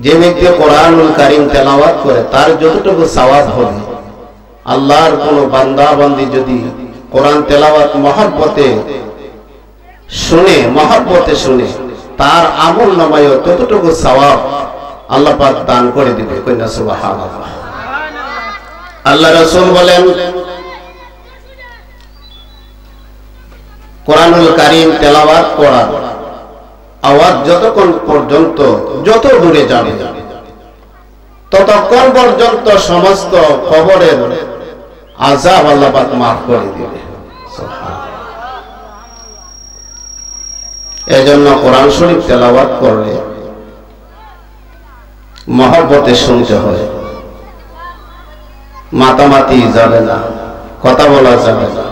যে ব্যক্তি কোরআনুল কারীম তেলাওয়াত করে তার যতটুকু সওয়াব হবে, আল্লাহর কোন বান্দা বান্দি যদি কোরআন তেলাওয়াত মহব্বতে শুনে তার আমল নামায় ততটুকু সওয়াব আল্লাহ পাক দান করে দিবে। কইনা সুবহানাল্লাহ। আল্লাহ রাসূল বলেন, কোরআনুল কারীম তেলাওয়াত করার আওয়াজ যতক্ষণ পর্যন্ত যত দূরে যাবে ততক্ষণ পর্যন্ত সমস্ত কবরের আযাব আল্লাহ পাক মাফ করে দিবে। এজন্য কোরআন শরীফ তেলাওয়াত করলে মহব্বতে শুনতে হয়, মাতামাতি যাবে না, কথা বলা যাবে না,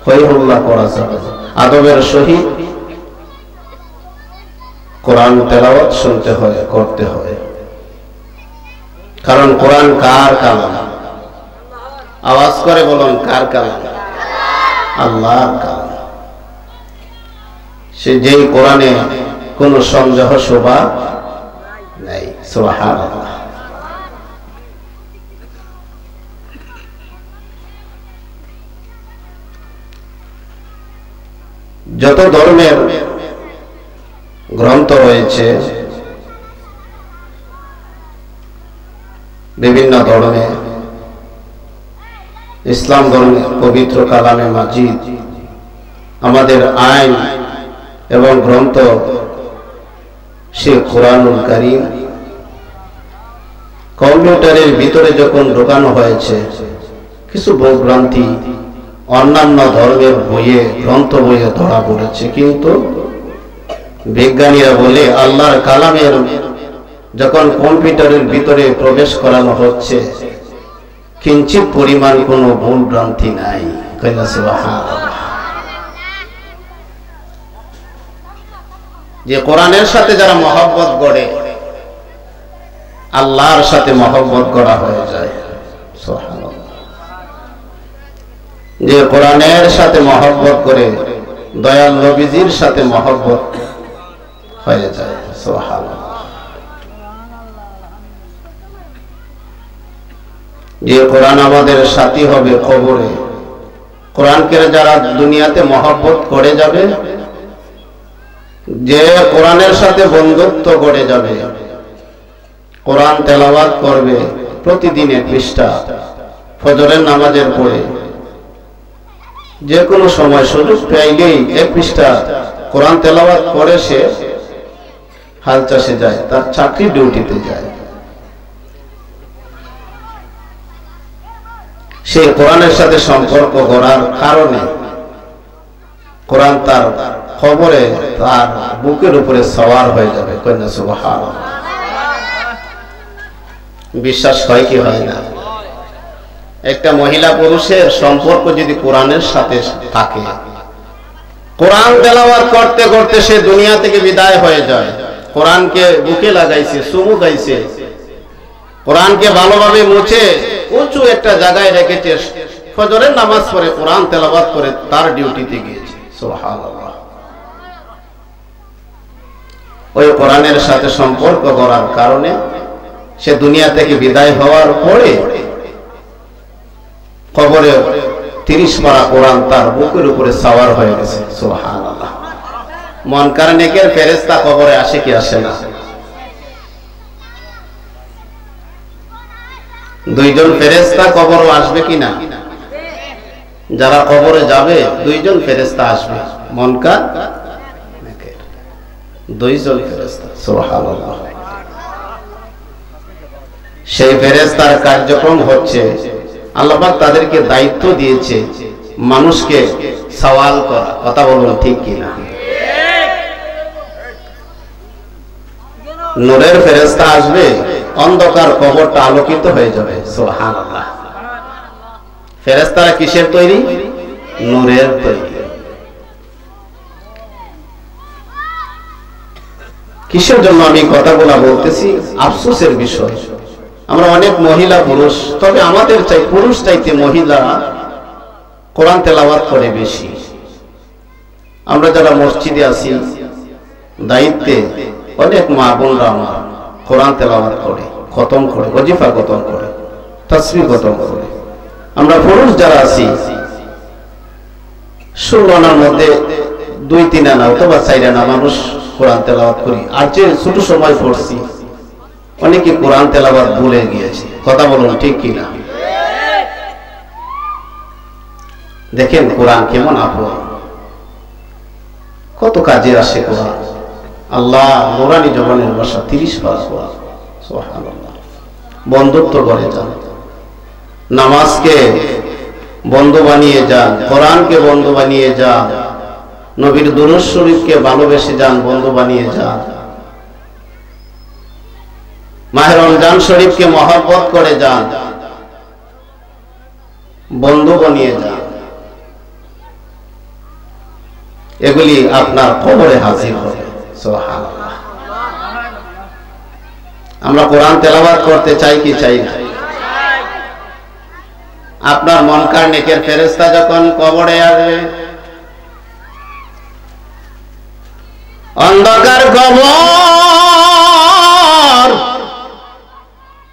হই হল্লা করা যাবে না, আদবের সহিত কোরআন তেলাওয়াত শুনতে হয়, করতে হয়। কারণ কোরআন কার কালাম? আওয়াজ করে বলুন, কার কালাম? আল্লাহর কালাম। সে যেই কোরআনে কোন সন্দেহ শোভা নাই। সুবহানাল্লাহ। যত ধর্মের গ্রন্থ রয়েছে বিভিন্ন ধরনের, ইসলাম ধর্মের পবিত্র কালামে মাজিদ আমাদের আইন এবং গ্রন্থ সে কোরআনুল কারীম কম্পিউটারের ভিতরে যখন ঢোকানো হয়েছে, কিছু ভ্রান্তি অন্যান্য ধর্মের বইয়ে, গ্রন্থ বইয়ে ধরা পড়েছে, কিন্তু বিজ্ঞানীরা বলে আল্লাহর কালামের যখন কম্পিউটারের ভিতরে প্রবেশ করানো হচ্ছে কিঞ্চিত পরিমাণ কোনো ভুল ভ্রান্তি নাই। যে কোরআনের সাথে যারা মহব্বত গড়ে, আল্লাহর সাথে মহব্বত গড়া হয়ে যায়। যে কোরআনের সাথে মহব্বত করে দয়াল নবীজির সাথে মহব্বত হয়ে যায়। সুবহানাল্লাহ। যে কোরআন আমাদের সাথী হবে কবরে, কোরআনকে যারা দুনিয়াতে মহব্বত করে যাবে, যে কোরআনের সাথে বন্ধুত্ব করে যাবে, কোরআন তেলাওয়াত করবে প্রতিদিন এক পৃষ্ঠা, ফজরের নামাজের পরে যে কোনো সময় সুযোগ পাইলেই এক পৃষ্ঠা কোরআন তেলাওয়াত করে সে হাল চাষে যায়, তার চাকরি ডিউটিতে যায়। সে কোরআনের সাথে সম্পর্ক গড়ার কারণে কোরআন তার খবরে তার বুকের উপরে সওয়ার হয়ে যাবে। কন্যা সুবহানাল্লাহ। বিশ্বাস হয় কি হয় না? একটা মহিলা পুরুষের সম্পর্ক যদি কোরআনের সাথে থাকে, কোরআন তেলাওয়াত করতে করতে সে দুনিয়া থেকে বিদায় হয়ে যায়, কোরআনকে বুকে লাগাইছে, চুমু খাইছে, কোরআনকে ভালোভাবে মুছে উঁচু একটা জায়গায় রেখেছে, ফজরের নামাজ পড়ে কোরআন তেলাওয়াত করে তার ডিউটিতে গিয়েছে। সুবহানাল্লাহ। ওই কোরআনের সাথে সম্পর্ক গড়ার কারণে সে দুনিয়া থেকে বিদায় হওয়ার পরে কবরে 30 পারা কোরআন তার বুকের উপরে সওয়ার হয়ে গেছে। সুবহানাল্লাহ। মুনকার নেকের ফেরেশতা কবরে আসে কি আসে না? দুইজন ফেরেশতা কবরে আসবে কি না? যারা কবরে যাবে দুইজন ফেরেশতা আসবে, মুনকার নেকের দুইজন ফেরেশতা। সুবহানাল্লাহ। সেই ফেরেশতার কার্যক্রম হচ্ছে, আল্লাহ পাক তাদেরকে দায়িত্ব দিয়েছে মানুষকে সওয়াল করা। কথা বলুন ঠিক কিনা? নূরের ফেরেশতা আসবে, অন্ধকার কবরটা আলোকিত হয়ে যাবে। সুবহানাল্লাহ। ফেরেশতারা কিসের তৈরি? নূরের তৈরি। কিসের জন্য আমি কথাগুলো বলতেছি? আফসোসের বিষয়, আমরা অনেক মহিলা পুরুষ, তবে আমাদের চাই পুরুষ চাইতে মহিলা কোরআন তেলাওয়াত করে বেশি। আমরা যারা মসজিদে আছি দায়িত্বে, অনেক মা বোনরা আমার কোরআন তেলাওয়াত করে, খতম করে, ওজিফা খতম করে, তাসবিহ খতম করে। আমরা পুরুষ যারা আছি 16 আনার মধ্যে 2-3 আনা অথবা 4 আনা মানুষ কোরআন তেলাওয়াত করি। আর যে ছোট সময় পড়ছি অনেকে কোরআন তেলাওয়াত ভুলে গিয়েছে। কথা বলুন ঠিক কিনা? দেখেন কোরআন কেমন আপন, কত কাজে আসে কোরআন। আল্লাহ নুরানি জবানের ভাষা 30 পারা কোরআন, সুবহানাল্লাহ। বন্ধুত্ব করে যান, নামাজকে বন্ধু বানিয়ে যান, কোরআনকে বন্ধু বানিয়ে যান, নবীর দুরূদ শরীফকে ভালোবেসে যান, বন্ধু বানিয়ে যান, মাহে রমজান শরীফকে মহব্বত করে যান, বন্ধু বানিয়ে যান। এগুলি আপনার কবরে হাজির হবে। সুবহানাল্লাহ। আমরা কোরআন তেলাওয়াত করতে চাই কি চাই না? আপনার মনকার নেকের ফেরেশতা যখন কবরে আসবে, অন্ধকার কবর,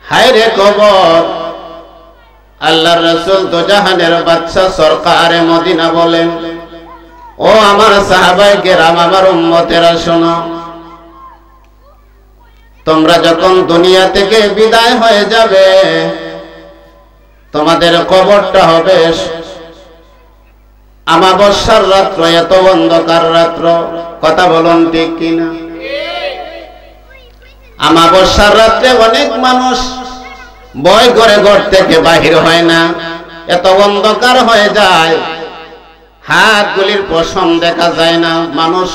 হায় রে কবর। আল্লাহর রাসূল তো জাহানের বাদশা সরকারে মদিনা বলেন, ও আমার সাহাবায়ে কেরাম, আমার উম্মতেরা শোনো, তোমরা যখন দুনিয়া থেকে বিদায় হয়ে যাবে, তোমাদের কবরটা হবে আমাবস্যার রাত্র, এত অন্ধকার রাত্র। কথা বলুন ঠিক কিনা? আমাবস্যার রাত্রে অনেক মানুষ ভয় করে ঘর থেকে বাহির হয় না, এত অন্ধকার হয়ে যায়, হাতগুলির পশম দেখা যায় না, মানুষ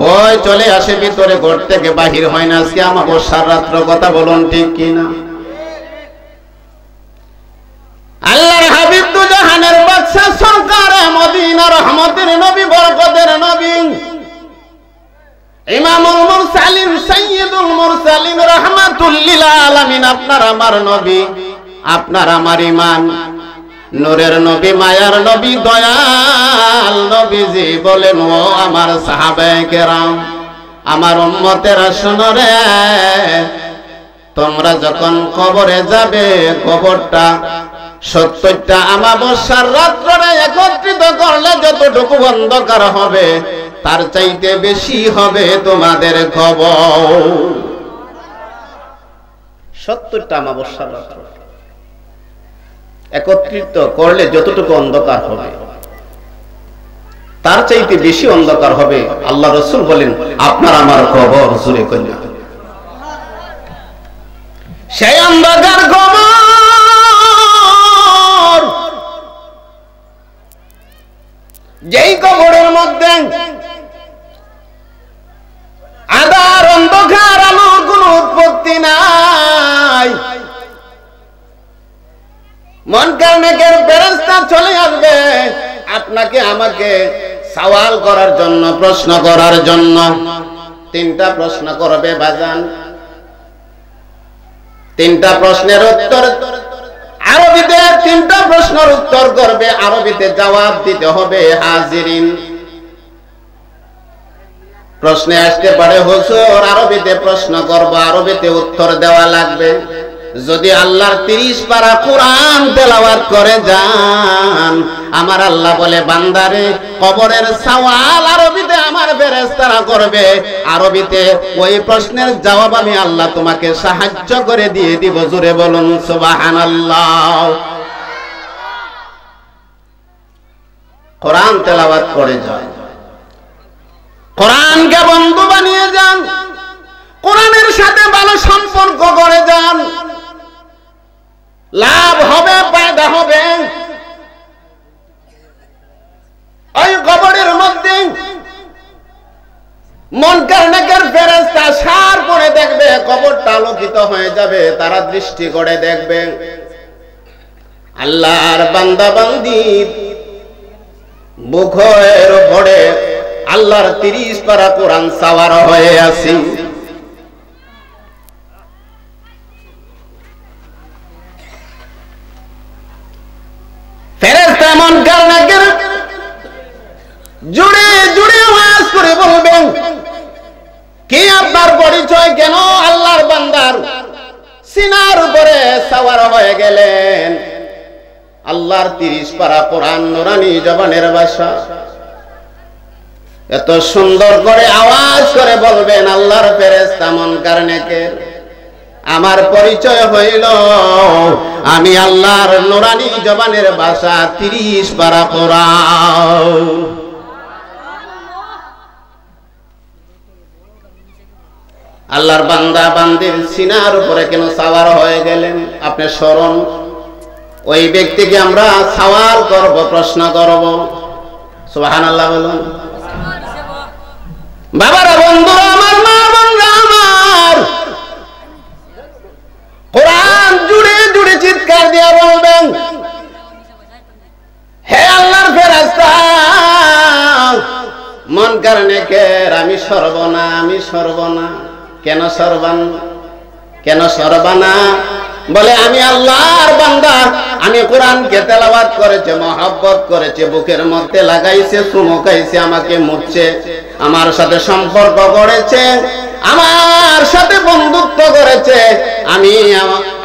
ভয় চলে আসে ভিতরে, ঘর থেকে বাহির হয় না। আজকে আমাবস্যার রাত্র। কথা বলুন ঠিক কিনা? আল্লাহর হাবিব তো জাহানের বাদশা সরকারে মদিনা, রহমতের নবী, বরকতের নবী, ইমামুল মুরসালিন, সাইয়্যিদুল মুরসালিন, রাহমাতুল লিল আলামিন, আপনার আমার নবী, আপনার আমার ঈমান, নূরের নবী, মায়ার নবী, দয়াল নবীজি বলেন, ও আমার সাহাবায়ে কেরাম, আমার উম্মতেরা শোনো রে, তোমরা যখন কবরে যাবে, কবরটা 70টা আমাবস্যার রাত্রে একত্রিত করলে যতটুকু অন্ধকার হবে, তার চাইতে বেশি হবে তোমাদের কবর। 70টা আমাবস্যার রাত্র একত্রিত করলে যতটুকু অন্ধকার হবে, তার চাইতে বেশি অন্ধকার হবে। আল্লাহ রাসূল বলেন, আপনার আমার কবর। জোরে কইলেন, সেই অন্ধকার কবর, যেই কবরের মধ্যে আধার, অন্ধকার, আলোর কোনো উৎপত্তি নাই, মুনকার নেকের ফেরেশতা চলে আসবে আপনাকে আমাকে সওয়াল করার জন্য, প্রশ্ন করার জন্য। 3টা প্রশ্ন করবে বাজান। 3টা প্রশ্নের উত্তর আরবিতে, 3টা প্রশ্নের উত্তর করবে, আরবিতে জবাব দিতে হবে। হাজিরিন, প্রশ্নে আসতে পারে, হুজুর আরবিতে প্রশ্ন করব, আরবিতে উত্তর দেওয়া লাগবে। যদি আল্লাহর 30 পারা কোরআন তেলাওয়াত করে যান, আমার আল্লাহ বলে, বান্দারে কবরের সওয়াল আরবিতে আমার ফেরেশতারা করবে, আরবিতে ওই প্রশ্নের জবাব আমি আল্লাহ তোমাকে সাহায্য করে দিয়ে দিব। জোরে বলুন সুবহানাল্লাহ। কোরআন তেলাওয়াত করে যান, কোরআনকে বন্ধু বানিয়ে যান, কোরআনের সাথে ভালো সম্পর্ক করে যান, লাভ হবে, ফায়দা হবে। ওই কবরের মধ্যে মুনকার নেকের ফেরেশতা সার পড়ে দেখবে, কবরটা আলোকিত হয়ে যাবে, তারা দৃষ্টি করে দেখবে আল্লাহর বান্দা বান্দি বুকের উপরে আল্লাহর 30 পারা কোরআন সাওয়ার হয়ে আছে। ফেরেশতা মুনকার নেকের জুড়ে জুড়ে ওয়াজ করে বলবেন, কি আপনার পরিচয়, কেন আল্লাহর বান্দা সাওয়ার হয়ে গেলেন। আল্লাহর 30 পারা কোরআন নুরানি জবানের ভাষা, এত সুন্দর করে আওয়াজ করে বলবেন আল্লাহর ফেরেশতা মুনকার নেকির, আমার পরিচয় হইল আমি আল্লাহর নুরানি জবানের ভাষা 30 পারা কোরআন। আল্লাহর বান্দা বান্দির সিনার উপরে কেন সাওয়ার হয়ে গেলেন? আপনি স্মরণ, ওই ব্যক্তিকে আমরা সওয়াল করব, প্রশ্ন করব। সুবহানাল্লাহ বলুন। বাবারা, বন্ধুরা আমার, মা বোনরা আমার, কোরআন জুড়ে জুড়ে চিৎকার দিয়ে বলবেন, হে আল্লাহর ফেরেশতা মুনকার নেকির, আমি সর্বনা, আমি সর্বনা। কেন সর্বান? কেন সর্বানা? বলে আমি আল্লাহর বান্দা, আমি কোরআনকে তেলাওয়াত করেছে, মহব্বত করেছে, বুকের মধ্যে লাগাইছে, চুমুকাইছে, আমাকে মুছছে, আমার সাথে সম্পর্ক করেছে, আমার সাথে বন্ধুত্ব করেছে, আমি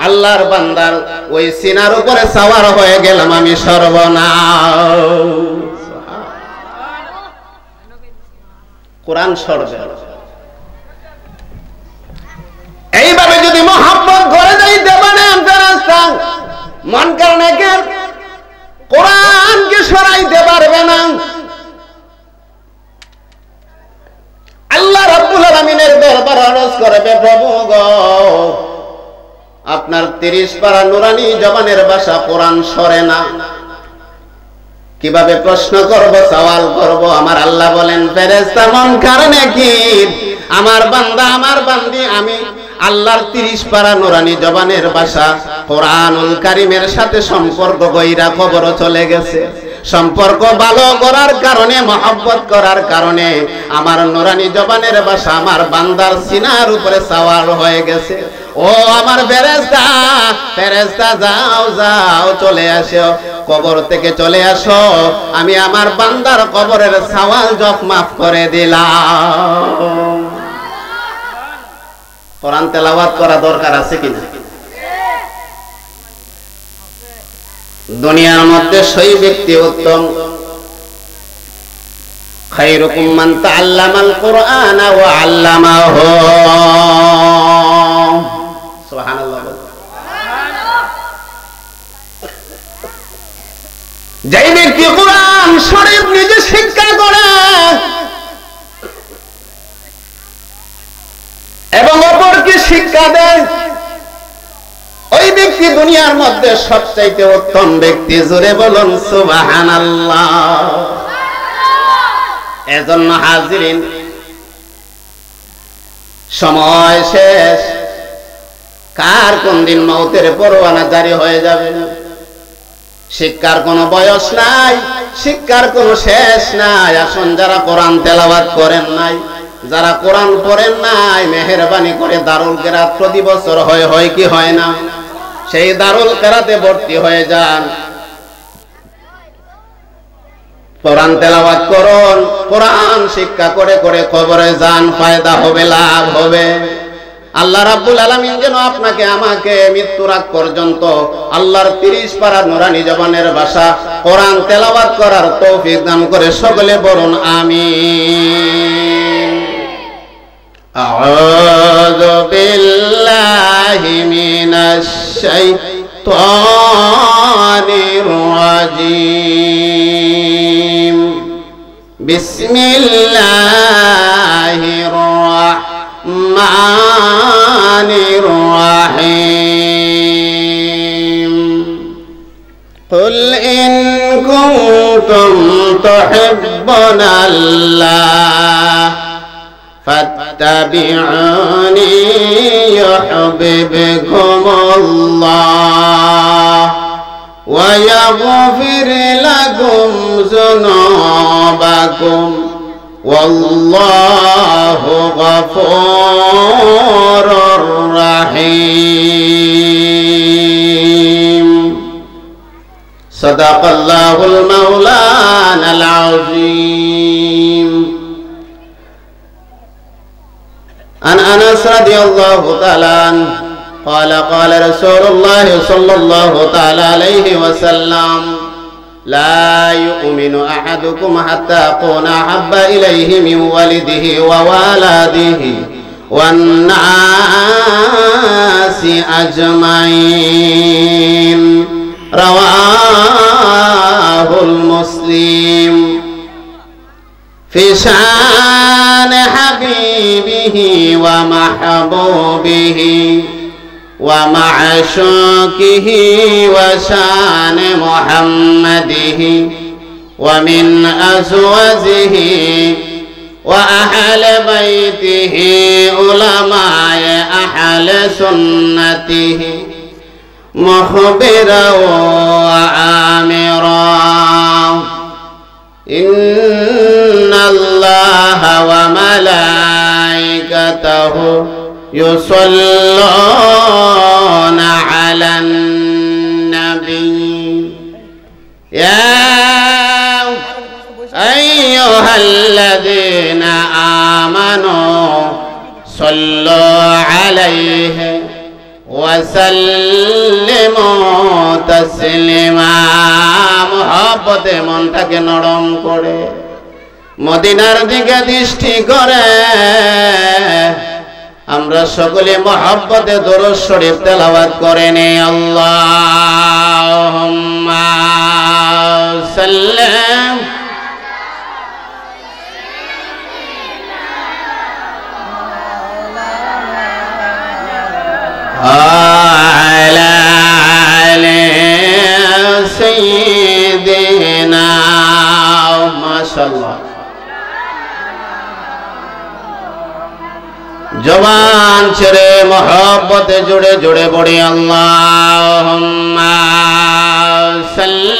আল্লাহর বান্দার ওই সিনার উপরে সাওয়ার হয়ে গেলাম, আমি সর্বনাশ। কোরআন সর্বে। এইভাবে যদি মহব্বত করে যাইতে পারেন ফেরেশতা মুনকার নেকির, কোরআনকে সরাইতে পারবে না। আল্লাহ রাব্বুল আলামিনের দরবারে আরজ করবে, প্রভু গো, আপনার 30 পারা নুরানি জবানের ভাষা কোরআন সরে না। কিভাবে প্রশ্ন করব, সওয়াল করব? আমার আল্লাহ বলেন, ফেরেশতা মুনকার নেকির, আমার বান্দা, আমার বান্দি, আমি আল্লাহর 30 পারা নুরানি জবানের ভাষা কোরআনুল কারীমের সাথে সম্পর্ক কইরা কবর চলে গেছে। সম্পর্ক ভালো করার কারণে, মহব্বত করার কারণে আমার নুরানি জবানের ভাষা আমার বান্দার সিনার উপরে সাওয়ার হয়ে গেছে। ও আমার ফেরেশতা, ফেরেশতা যাও যাও, চলে আসো, কবর থেকে চলে আসো, আমি আমার বান্দার কবরের সওয়াল জখ মাফ করে দিলাম। কোরআন তেলাওয়াত করা দরকার আছে কিনা? দুনিয়ার মধ্যে সেই ব্যক্তি উত্তম, খায়রুকুম মান তাআল্লামাল কুরআনা ওয়া আল্লামাহু। সুবহানাল্লাহ। যেই ব্যক্তি কোরআন শরীফ নিজে শিক্ষা করে এবং অপরকে শিক্ষা দেয়, ওই ব্যক্তি দুনিয়ার মধ্যে সবচাইতে উত্তম ব্যক্তি। জোরে বলুন সুবহানাল্লাহ। এজন্য হাজিরিন, সময় শেষ, কার কোন দিন মওতের পরোয়ানা জারি হয়ে যাবে। শিক্ষার কোনো বয়স নাই, শিক্ষার কোনো শেষ নাই। আসুন, যারা কোরআন তেলাওয়াত করেন নাই, যারা কোরআন পড়েন নাই, মেহেরবানি করে দারুল কেরাত প্রতি বছর হয় কি হয় না, সেই দারুল কেরাতে ভর্তি হয়ে যান, কোরআন তেলাওয়াত করুন, কোরআন শিক্ষা করে করে কবরে যান, ফায়দা হবে, লাভ হবে। আল্লাহ রাব্বুল আলামিন যেন আপনাকে আমাকে মৃত্যুর আগ পর্যন্ত আল্লাহর 30 পারা নুরানি জবানের ভাষা কোরআন তেলাওয়াত করার তৌফিক দান করে। সকলে বলুন আমিন। আউযু বিল্লাহি মিনাশ শাইতানির রাজীম। বিসমিল্লাহির রাহমানির রাহিম। قل إن كنتم تحبون الله فاتبعوني يحببكم الله ويغفر لكم ذنوبكم والله غفور رحيم. صدق الله المولانا العظيم. عن أنس رضي الله تعالى عنه قال قال رسول الله صلى الله تعالى عليه وسلم لا يؤمن أحدكم حتى أكون أحب إليه من والده وولده والناس أجمعين رواه المسلم في شان حبيبه ومحبوبه ومعشوقه وشان محمده ومن أزواجه وأهل بيته علماء أهل سنته مخبرا وآمرا إن الله وملائكته يصلون على النبي يا أيها الذين آمنوا صلوا عليه وسلموا تسليما محبতে মনটাকে নরম করে মদিনার দিকে দৃষ্টি করে আমরা সকলে মহব্বতে দরুদ শরীফ তেলাওয়াত করে নেই আল্লাহুম্মা সাল্লাম আলা আলি সাইয়্যিদিনা মাশাআল্লাহ জবান ছেড়ে মহব্বতে জুড়ে জুড়ে পড়ি আল্লাহুম্মা সাল্লি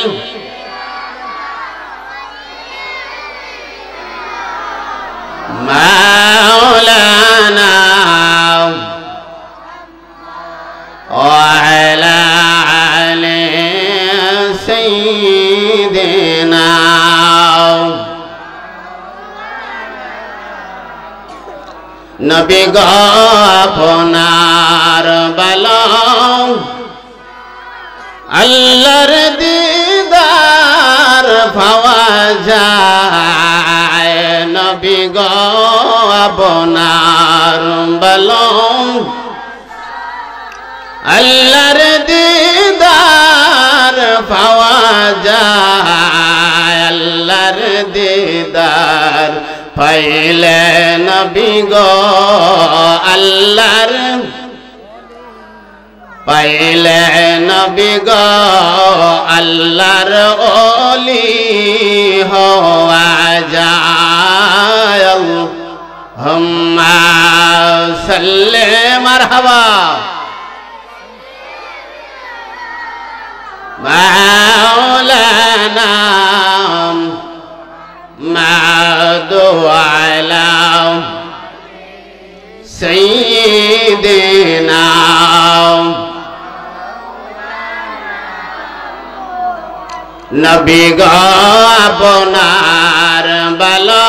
মাওলানা وعلى آل سيدنا নবী গো আপনার ভালো আল্লাহর দিদার পাওয়া যায় নবী গো আপনার ভালো আল্লাহর দিদার পাওয়া যায় আল্লাহর দিদার পাইলে নবী গো আল্লাহর পাইলে নবী গো আল্লাহর ওলি হওয়া যায় আল্লাহুম্মা সাল্লি মারহাবা مولانا مدعو على سيدنا নবী গো আপনার ভালো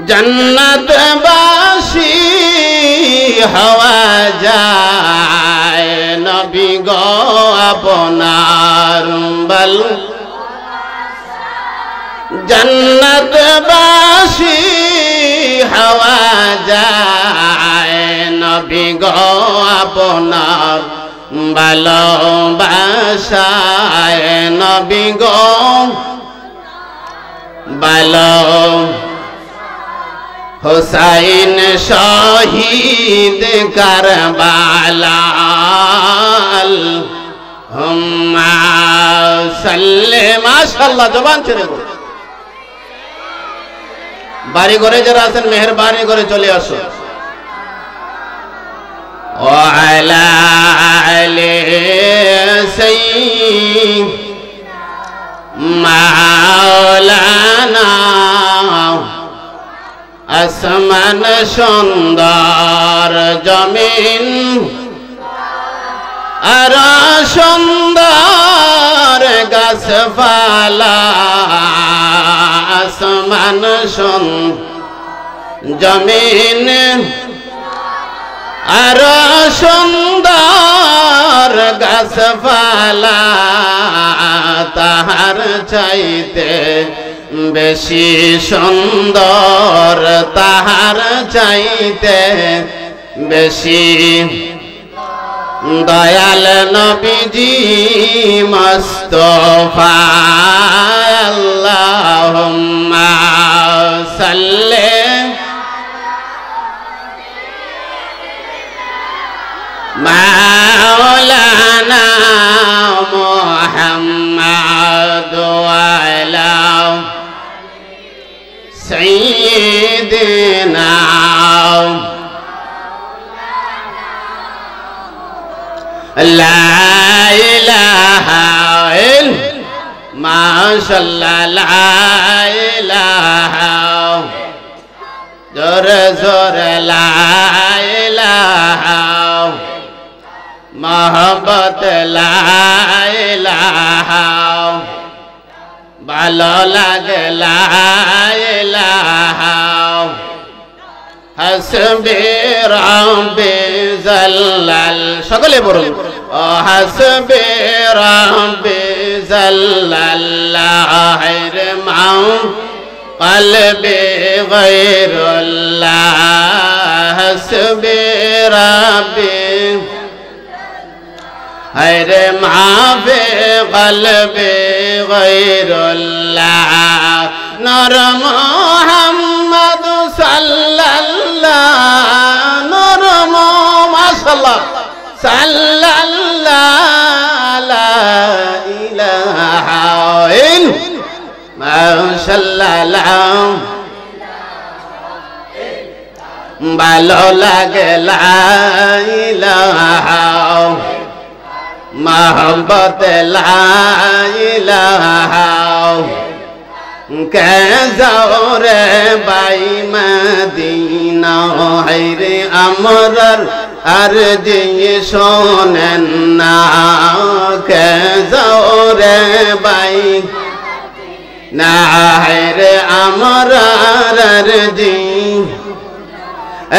জান্নাতবাসী হওয়া যায় নবী গো আপনার ভালো জান্নাতবাসী হওয়া যায় নবী গো আপনার ভালোবাসায় নবী গো ভালো হুসাইন শহীদ কারবালা আল্লাহুম্মা সাল্লি মাশাআল্লাহ জবান ছেড়ে গো বাড়ি ঘরে যারা আছেন মেহেরবানি করে চলে আসো وعلى آل سيدنا مولانا আসমান সুন্দর জমিন আর সুন্দর গাছপালা আসমান সুন্দর জমিন আর সুন্দর গাছপালা তাহার চাইতে বেশি সুন্দর, তাহার চাইতে বেশি দয়াল নবীজি মুস্তাফা। আল্লাহুম্মা সাল্লি মাওলানা মুহাম্মদ ওয়া আলা সাইয়্যিদিনা লা ইলাহা ইল্লাল্লাহ মাশাআল্লাহ লা ইলাহা জোরে জোরে লা ইলাহা মোহব্বত লা ইলাহা ভালো লাগে লা ইলাহা হাসবি রাব্বি জাল্লাল সকলে বলুন ও হাসবি রাব্বি জাল্লাল্লাহ রে মাও কলবে গায়রুল্লাহ হাসবি রাব্বি হায়রে মাফে কলবে গায়রুল্লাহ নূর মুহাম্মদ সাল্লাল্লাহ নূর মাশাআল্লাহ সাল্লাল্লাহ লা ইলাহা ইল্লাল্লাহ মাশাআল্লাহ ভালো লাগে লা ইলাহা মোহব্বত লা ইলাহা কে যাও রে বাই মদিনা হায়রে আমরার আরজি শোনেন না কে যাও রে বাই না হায়রে আমরার আরজি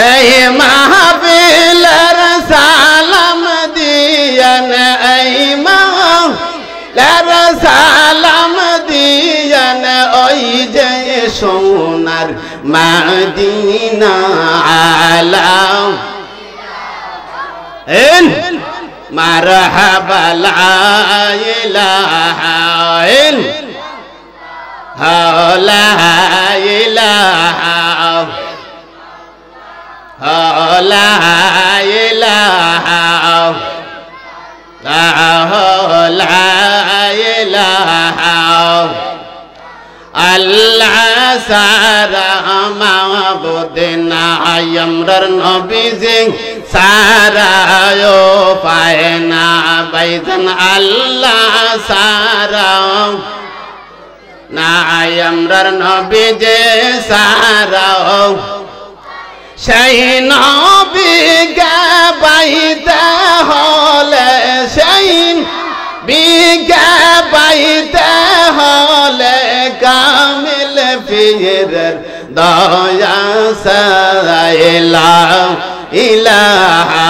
এই মাহফিলের সালাম দিয়েন এই মাহফিলের সালাম দিয়েন ওই যে সোনার মদিনা আলা মারহাবা লা ইলাহা ইল্লাল্লাহ লা ইলাহা লা ইলাহা লা ইলাহা আল্লাহ সারা মাবুদ নাই আমরার নবীজি সারা ও পায় না বাইজান আল্লাহ সারা নাই আমরার নবীজি সারা সেই নবীকে পাইতে হলে সেই বিকে পাইতে হলে কামিল পীরের দয়া সাইলা ইলাহা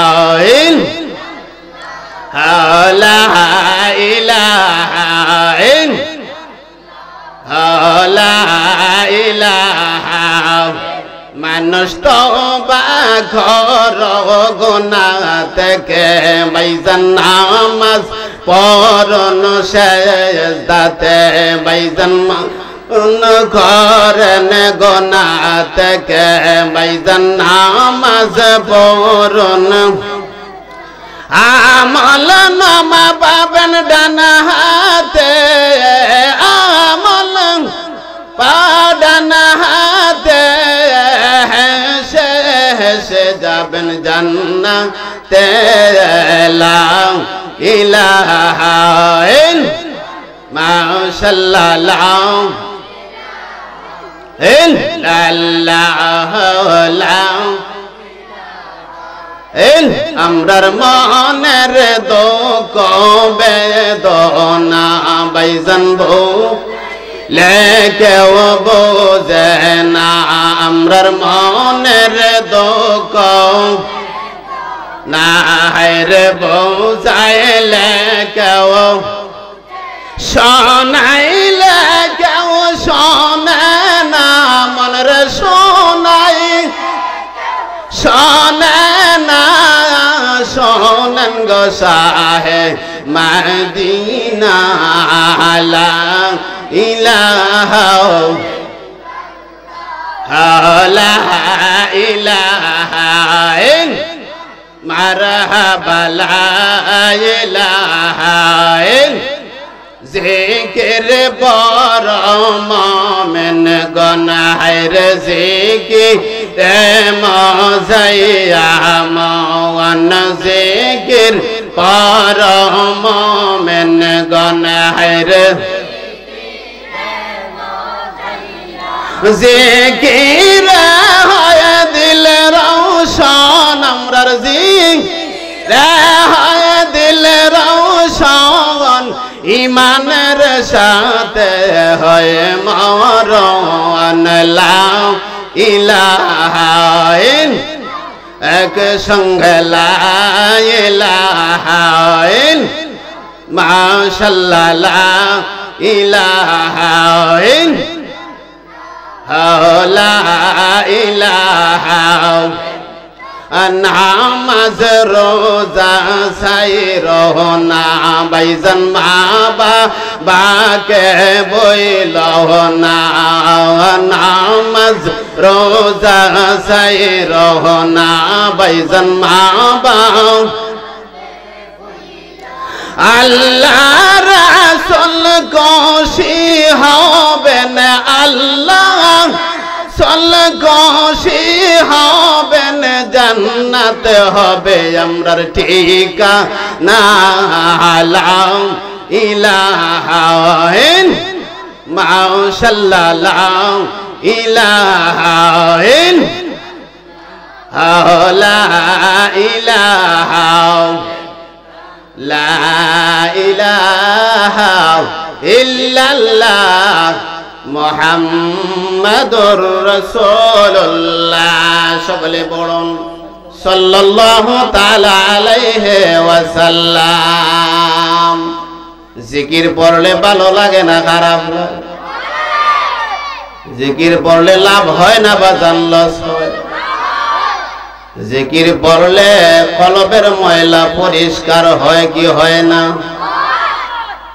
ইল্লাল্লাহ ইলাহা ইল্লাল্লাহ ইলাহা মানুষ তো বাঘর গোনা থেকে বাইজান নামাজ পড়ন সেজদাতে বাইজান করেন গোনা থেকে বাইজান নামাজ পড়ন আমল নামা পাবেন ডানা হাতে আমল পাডানা হাতে হেসে হেসে যাবেন জান্নাতে লা ইলাহা মাশাআল্লাহ ইল্লাল্লাহ আমরার মনের দুঃখ বেদনা বাইজান লেকেও বোঝে না আমরার মনের দুঃখ না রে বোঝাইলে কেউ শোনাইলে কেউ শোনে না মন রে শোনাই শোনে না শোনেন গো শাহে মদিনা লা ইলাহা লা ইলাহা মারহাবা লা ইলাহা জিকির বড় মোমেন গনাহের জিকির মজাইয়া মওয়ান জিকির বড় মোমেন গনাহের জিকির হয় দিল রওশন আমরার জিকির হয় দিল রওশন ইমানের সাথে হয় মরণ লা ইলাহা এক সঙ্গে লা ইলাহা মাশাআল্লাহ লা ইলাহা লা ইলাহা নামাজ রোজা সাইরো না বাইজান মা বাবাকে বইলো না নামাজ রোজা সাইরো না বাইজান মা বাবা আল্লাহ রাসূল খুশি হবেন আল্লাহ রাসূল খুশি হবেন জান্নাত হবে আমরার ঠিকানা লা ইলাহা মাশাআল্লাহ লা ইলাহা লা ইলাহা লা ইলাহা ইল্লাল্লাহ মুহাম্মাদুর রাসূলুল্লাহ সকলে পড়ুন সাল্লাল্লাহু তাআলা আলাইহি ওয়াসাল্লাম জিকির পড়লে ভালো লাগে না খারাপ লাগে জিকির পড়লে লাভ হয় না বা লস হয় জিকির পড়লে কলবের ময়লা পরিষ্কার হয় কি হয় না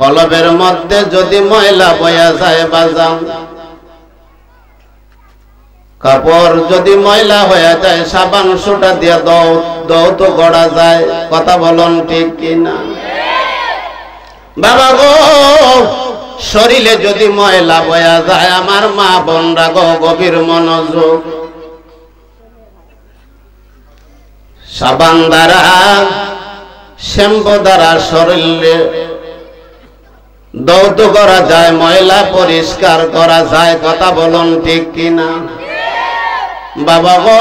কলবের মধ্যে যদি ময়লা বয়া যায় বাজান কাপড় যদি ময়লা হয়ে যায় সাবান সুটা দিয়ে দাও তো গড়া যায় কথা বলুন ঠিক কিনা বাবা গো শরীরে যদি ময়লা বয়া যায় আমার মা বোনরা গো গভীর মনোযোগ সাবান দ্বারা শ্যাম্পু দ্বারা শরীরে দৌত করা যায় ময়লা পরিষ্কার করা যায় কথা বলুন ঠিক কিনা বাবা গো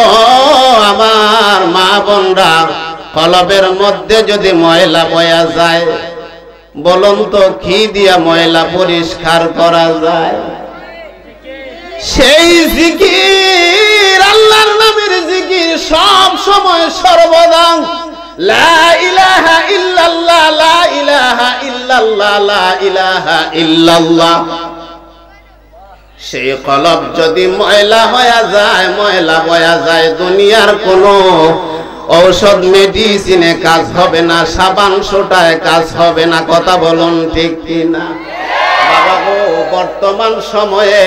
আমার মা বোনরা কলবের মধ্যে যদি ময়লা বয়া যায় বলুন তো কি দিয়া ময়লা পরিষ্কার করা যায় সেই জিকির আল্লাহর নামের জিকির সব সময় সর্বদা লা ইলাহা ইল্লাল্লাহ লা ইলাহা ইল্লাল্লাহ লা ইলাহা ইল্লাল্লাহ সেই কলব যদি ময়লা হয়ে যায় ময়লা বয়া যায় দুনিয়ার কোনো ঔষধ মেডিসিনে কাজ হবে না সাবান সোটায় কাজ হবে না কথা বলুন ঠিক কিনা বাবা গো বর্তমান সময়ে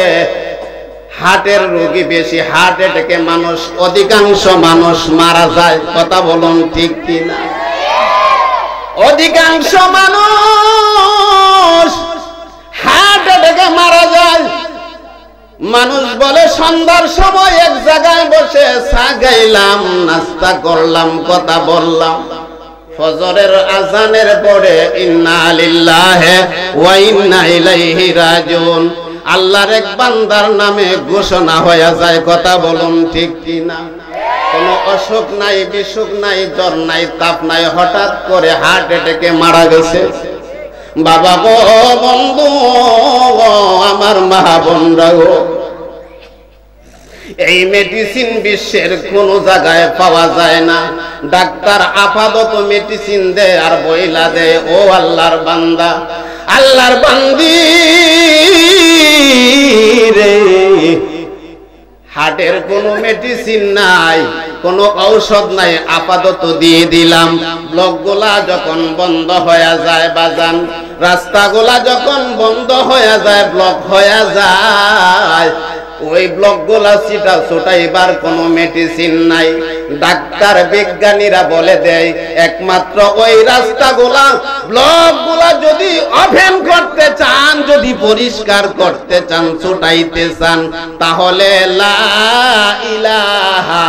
হার্টের রোগী বেশি হার্ট অ্যাটাকে মানুষ অধিকাংশ মানুষ মারা যায় কথা বলুন ঠিক কিনা অধিকাংশ মানুষ হার্ট অ্যাটাকে মারা যায় মানুষ বলে সন্ধ্যার সময় এক জায়গায় বসে চা গাইলাম নাস্তা করলাম কথা বললাম ফজরের আজানের পরে ইন্না লিল্লাহি ওয়া ইন্না ইলাইহি রাজিউন আল্লাহর এক বান্দার নামে ঘোষণা হয়ে যায় কথা বলুন ঠিক কিনা কোনো অসুখ নাই বিসুখ নাই জ্বর নাই তাপ নাই হঠাৎ করে হার্ট অ্যাটাকে মারা গেছে বাবা গো বন্ধু আমার মা বোনরা গো এই মেডিসিন বিশ্বের কোন জায়গায় পাওয়া যায় না। ডাক্তার আপাতত মেডিসিন দেয় আর বইলা দেয় ও আল্লাহর বান্দা, আল্লাহর বান্দি রে, হার্টের কোনো মেডিসিন নাই, কোনো ঔষধ নাই, আপাতত দিয়ে দিলাম। ব্লকগুলা যখন বন্ধ হয়ে যায় বাজান, রাস্তাগুলা যখন বন্ধ হয়ে যায়, ব্লক হয়ে যায়, ওই ব্লকগুলা সিটা ছোটাইবার কোনো মেডিসিন নাই। ডাক্তার বিজ্ঞানীরা বলে দেয় একমাত্র ওই রাস্তাগুলা ব্লকগুলা যদি ওপেন করতে চান, যদি পরিষ্কার করতে চান, ছোটাইতে চান, তাহলে লা ইলাহা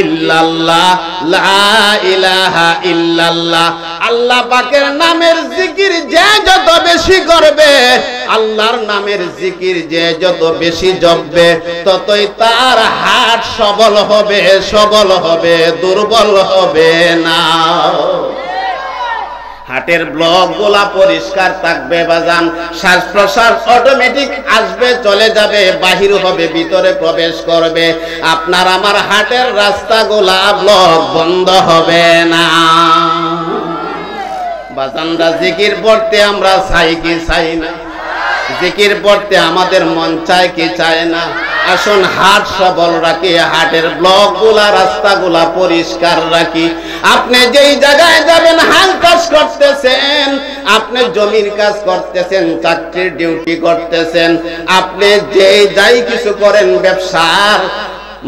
ইল্লাল্লাহ, লা ইলাহা ইল্লাল্লাহ, আল্লাহ পাকের নামের জিকির যে যত বেশি করবে, আল্লাহর নামের জিকির যে যত বেশি জপবে, ততই তার হার্ট সবল হবে, সবল হবে, দুর্বল হবে না। হার্টের ব্লক গুলা পরিষ্কার থাকবে বাজান, শ্বাস প্রশ্বাস অটোমেটিক আসবে, চলে যাবে, বাহির হবে, ভিতরে প্রবেশ করবে। আপনার আমার হার্টের রাস্তাগুলা ব্লক বন্ধ হবে না। বাজানরা জিকির পড়তে আমরা চাই কি চাই না? জিকির পড়তে আমাদের মন চায় কি চায় না? আসুন হার্ট সবল রাখি, হার্টের ব্লক গুলা রাস্তাগুলা পরিষ্কার রাখি। আপনি যেই জায়গায় যাবেন, হাল কাজ করতেছেন, আপনি জমির কাজ করতেছেন, চাকরির ডিউটি করতেছেন, আপনি যেই যাই কিছু করেন, ব্যবসার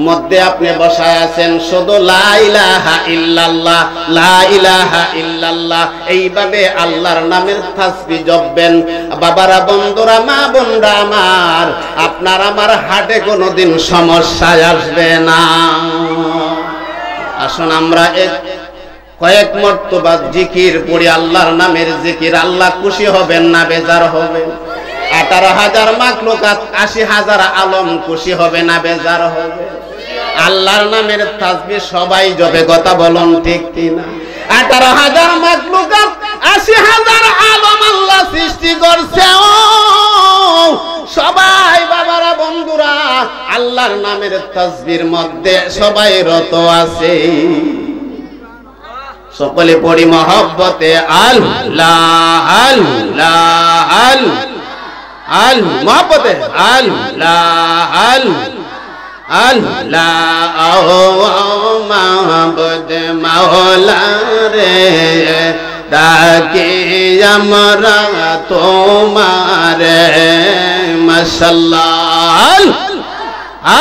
মধ্যে আপনি বসায় আছেন, শুধু লা ইলাহা ইল্লাল্লাহ, লা ইলাহা ইল্লাল্লাহ, এইভাবে আল্লাহর নামের তাসবিহ জপবেন। বাবারা, বন্ধুরা, মা বোনরা আমার, আপনার আমার হার্টে কোনোদিন সমস্যা আসবে না। আসুন আমরা কয়েক মর্তবা জিকির পড়ি, আল্লাহর নামের জিকির। আল্লাহ খুশি হবেন না বেজার হবেন? 18,000 মাখলুকাত, 80,000 আলম খুশি হবে না বেজার হবে? আল্লাহর নামের তাসবিহ সবাই জপে, কথা বলুন ঠিক কিনা? 18,000 মাখলুকাত, 80,000 আলম আল্লাহ সৃষ্টি করছে, সবাই বাবারা বন্ধুরা আল্লাহর নামের তাসবিহর মধ্যে সবাই রত আছে। সকলে পড়ি মহব্বতে আল্লাহ আল্লাহ আল্লাহ আল মহব্বতে আল্লাহ আল্লাহ মাহবুদ মাওলা রে, ডাকি আমরা তোমারে মাশাআল্লাহ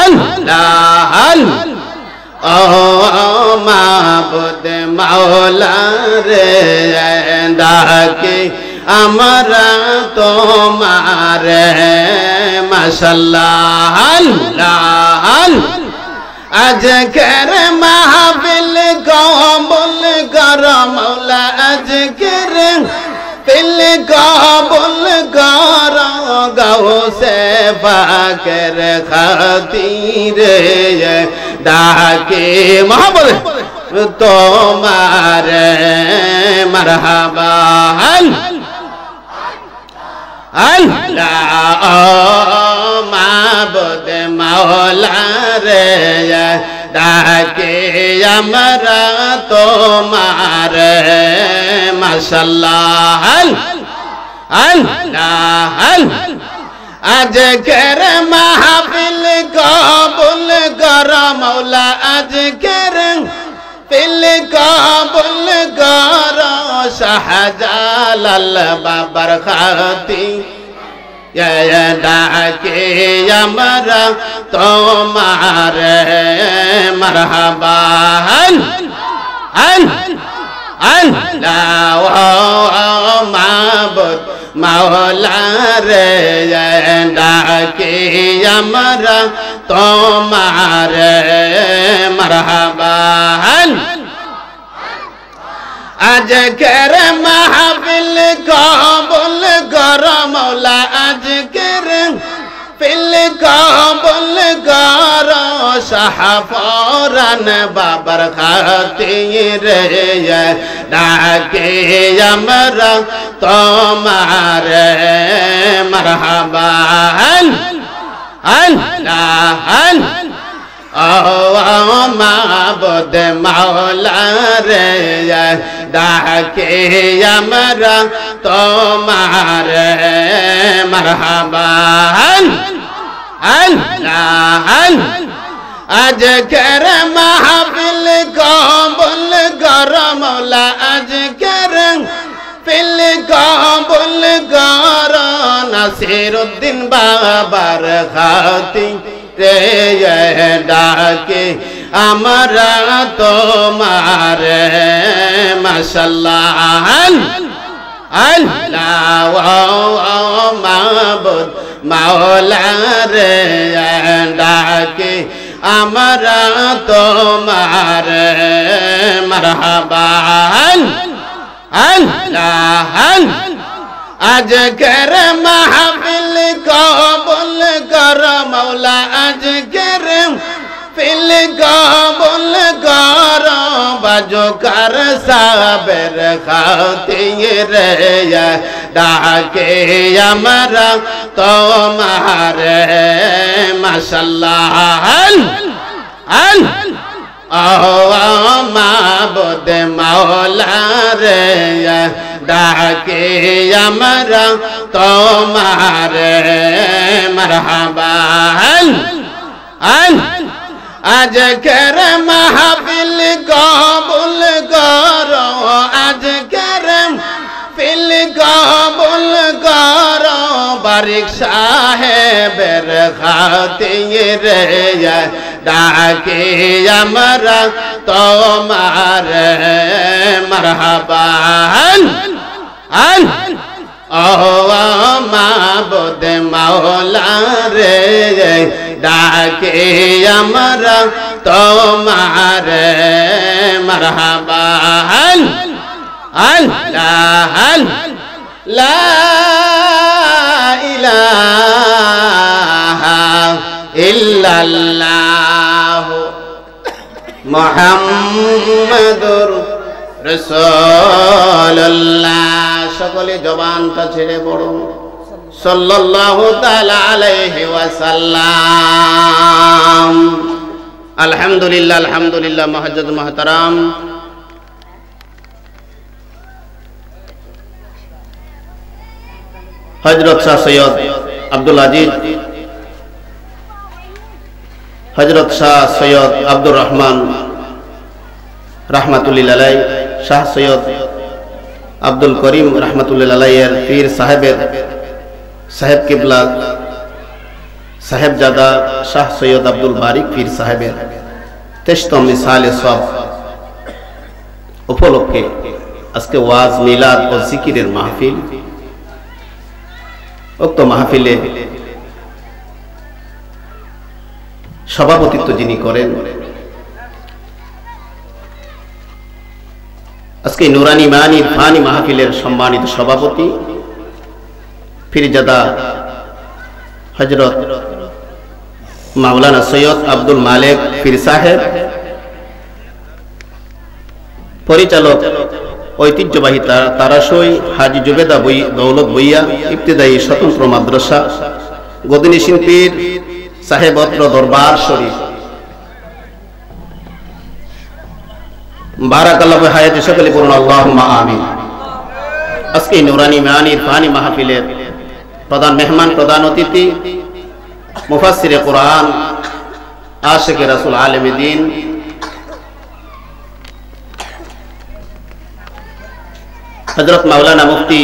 আল্লাহ ও মাহবুদ মাওলা রে, ডাকি আমরা তোমারে মাশাআল্লাহ আল্লাহ। আজকের মাহফিল কবুল কর মওলা, আজকের দিল কবুল কর গাউসে পাকের খাতিরে, ডাকে মহব্বত তোমারে মারহাবা আল্লাহ মাবুদ মাওলা রে, ডাকে আমরা তোমারে মাশাআল্লাহ আল্লাহ। আজকের মাহফিল কবুল কর মওলা, আজকের দিল কবুল কর শাহজালাল বাবার খাতিরে, ডাকে আমরা তোমারে মারহাবা আল্লাহ মাবুদ মাওলা রে, ডাকে আমরা তোমারে মারহাবা। আজকের মাহফিল কবুল কর মওলা, আজকের দিল কবুল কর শাহপরান বাবার খাতিরে, ডাকে আমরা তোমারে মারহাবা আল্লাহ মাবুদ মাওলা রে ডাকে আমরা তোমার মারহাবা আল্লাহ আজকের মাহফিল কবুল কর মওলা আজকের ফিল কবুল কর নাসিরউদ্দিন বাবার খাতিরে ডাকে আমরা তোমার মাশাআল্লাহ আল্লাহ মাবুদ মাওলা রে ডাকে আমরা তোমার মারহাবা আল্লাহ আজকের মাহফিল কবুল কর মওলা আজকের ফিল কবুল কর বাজুকার সাবের খাতিরে ডাকে আমরা তোমার মাশাআল্লাহ মাবুদ মাওলা রে ডাকে আমরা তোমার মারহাবা আজকের মাহফিল কবুল কর আজকের ফিল কবুল কর বারিক সাহেবের খাতিরে ডাকে আমরা তোমার মারহাবা মাবুদ মাওলা রে ডাকে আমরা তোমার মারহাবা আল্লাহ লা ইলাহা ইল্লাল্লাহ মুহাম্মাদুর রাসূলুল্লাহ সকলে জবানটা ছেড়ে পড়ুন সাল্লাল্লাহু তাআলা আলাইহি ওয়াসাল্লাম আলহামদুলিল্লাহ আলহামদুলিল্লাহ মুআজ্জাজ মুহতারাম হযরত শাহ সৈয়দ আব্দুল আজিজ হযরত শাহ সৈয়দ আব্দুর রহমান রাহমাতুল্লাহি আলাইহি শাহ সৈয়দ আব্দুল করিম রাহমাতুল্লাহি আলাইহির পীর সাহেব কিবলা সাহেবজাদা শাহ সৈয়দ আব্দুল বারিক পীর সাহেবের 23তম মিসালে সব উপলক্ষে আজকে ওয়াজ মিলাদ ও জিকিরের মাহফিল উক্ত মাহফিলে সভাপতিত্ব যিনি করেন আজকে নুরানি মানি ফানি মাহফিলের সম্মানিত সভাপতি পীরজাদা হযরত মাওলানা সৈয়দ আব্দুল মালিক পীর সাহেব পরিচালক ঐতিহ্যবাহী তারাশই হাজী জুবেদা দৌলত বইয়া ইবতিদায়ী স্বতন্ত্র মাদ্রাসা গদিনিশিন পীর সাহেবত্র দরবার শরীফ বারাকাল্লাহু হায়াতে সকলে পড়ুন আল্লাহুম্মা আমিন আজকে নুরানি মানি ফানি মাহফিলের প্রধান মেহমান প্রধান অতিথি মুফাসসিরে কুরআন আশিকে রাসূল আলেমে দ্বীন হযরত মাওলানা মুফতি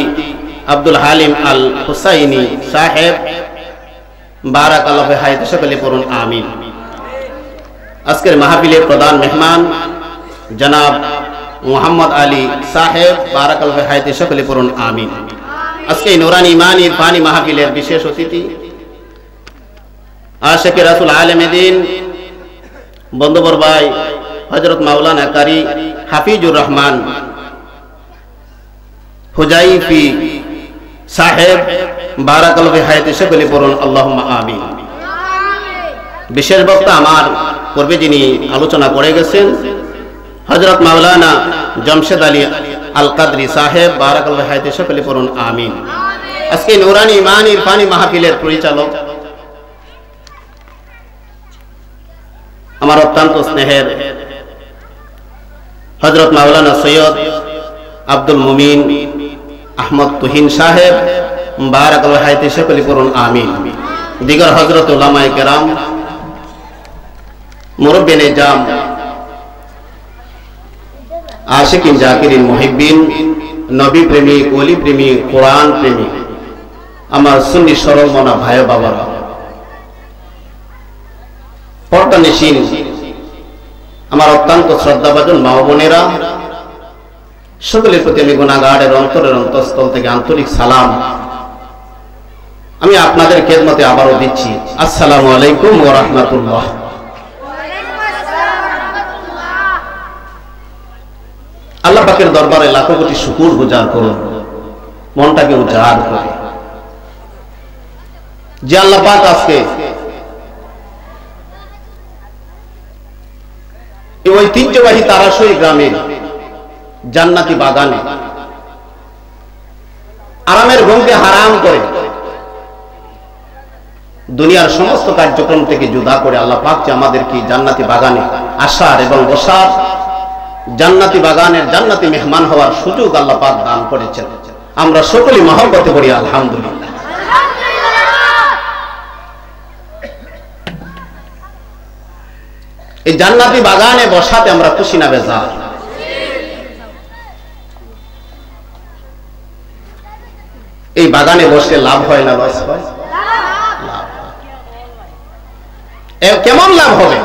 আব্দুল হালিম আল হুসাইনি সাহেব বারাকাল্লাহু হায়াতে সকলে পড়ুন আমিন আজকের মাহফিলের প্রধান মেহমান জনাব মোহাম্মদ আলী সাহেব বারাকাল্লাহু হায়াতে সকলে পড়ুন আমিন আজকে নুরানি মানি ফানি মাহফিলের বিশেষ অতিথি আশিকে রাসূল আলেমে দ্বীন বন্ধুবর ভাই হযরত মাওলানা কারি হাফিজুর রহমান হুজাইফি সাহেব বারাকাল্লাহু হায়াতে সকলে পড়ুন আল্লাহুম্মা আমিন বিশেষ বক্তা আমার পূর্বে যিনি আলোচনা করে গেছেন হযরত মাওলানা জমশেদ আলী আল কাদরি সাহেব বারাকাল্লাহু হায়াতে সকলে পড়ুন আমিন আজকে নুরানি মানি ফানি মাহফিলের পরিচালক আমার অত্যন্ত স্নেহের হযরত মাওলানা সৈয়দ আব্দুল মুমিন আহমদ তুহিন সাহেব বারাকাল্লাহু হায়াতি সকলে পড়ুন আমিন। দিগর হযরত উলামায়ে কেরাম, মুরব্বি নিজাম, আশিকিন জাকিরিন মুহিব্বিন, নবী প্রেমিক, ওলি প্রেমিক, কোরআন প্রেমিক, আমার সুন্নি সরল মনা ভাই বাবারা, পর্দানিশীন আমার অত্যন্ত শ্রদ্ধাভাজন মা বোনেরা, সকলের প্রতি আমি গুনাহগারের অন্তরের অন্তঃস্থল থেকে আন্তরিক সালাম আমি আপনাদের খেদমতে আবারও দিচ্ছি। আসসালামু আলাইকুম ওয়া রাহমাতুল্লাহ। আল্লাহ পাকের দরবারে লাখো কোটি শুকর গুজার করুন, মনটাকে উজাড় করে, যে আল্লাহ পাক আজকে এই ঐতিহ্যবাহী তারাশই গ্রামের জান্নাতি বাগানে আরামের ঘুমকে হারাম করে দুনিয়ার সমস্ত কার্যক্রম থেকে জুদা করে আল্লাহ পাক যে আমাদেরকে জান্নাতি বাগানে আসার এবং বসার, জান্নাতি বাগানের জান্নাতি মেহমান হওয়ার সুযোগ আল্লাহ পাক দান করেছেন। আমরা সকলেই মহব্বতে করি আলহামদুলিল্লাহ। এই জান্নাতি বাগানে বসাতে আমরা খুশি না বেজার? এই বাগানে বসে লাভ হয় না লস হয়? কেমন লাভ হবে?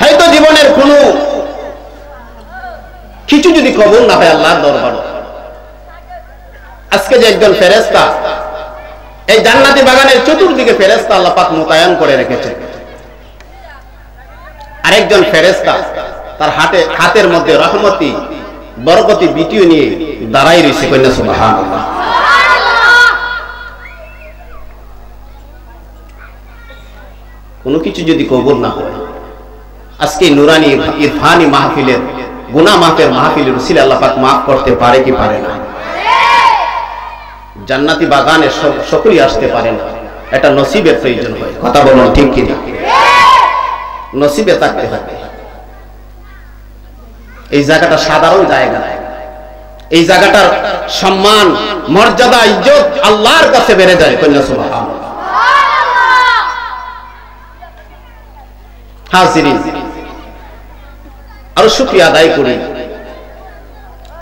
হয়তো জীবনের কোনো কিছু যদি কবুল না হয় আল্লাহর দরবারে, আজকে যে একজন ফেরেশতা এই জান্নাতি বাগানের চতুর্দিকে ফেরেশতা আল্লাহ পাক মোতায়েন করে রেখেছেন, আরেকজন ফেরেশতা তার হাতের মধ্যে রহমতি বরকতি বিটিও নিয়ে দাঁড়াই রয়েছে। কন্যা সুবহানাল্লাহ। কোনো কিছু যদি কবুল না হয়, আজকে নুরানি ইরফানি মাহফিলের গুনাহ মাফের মাহফিলের উসিলে আল্লাহ পাক মাফ করতে পারে কি পারে না? জান্নাতি বাগানে সকলেই আসতে পারে না, এটা নসিবের প্রয়োজন হয়। কথা বলুন ঠিক কি না? নসিবে থাকতে হবে। এই জায়গাটা সাধারণ জায়গা না, এই জায়গাটার সম্মান মর্যাদা ইজ্জত আল্লাহর কাছে বেড়ে যায়। কন্যা সুবহানাল্লাহ। হাজিরিন, আর শুকরিয়া আদায় করি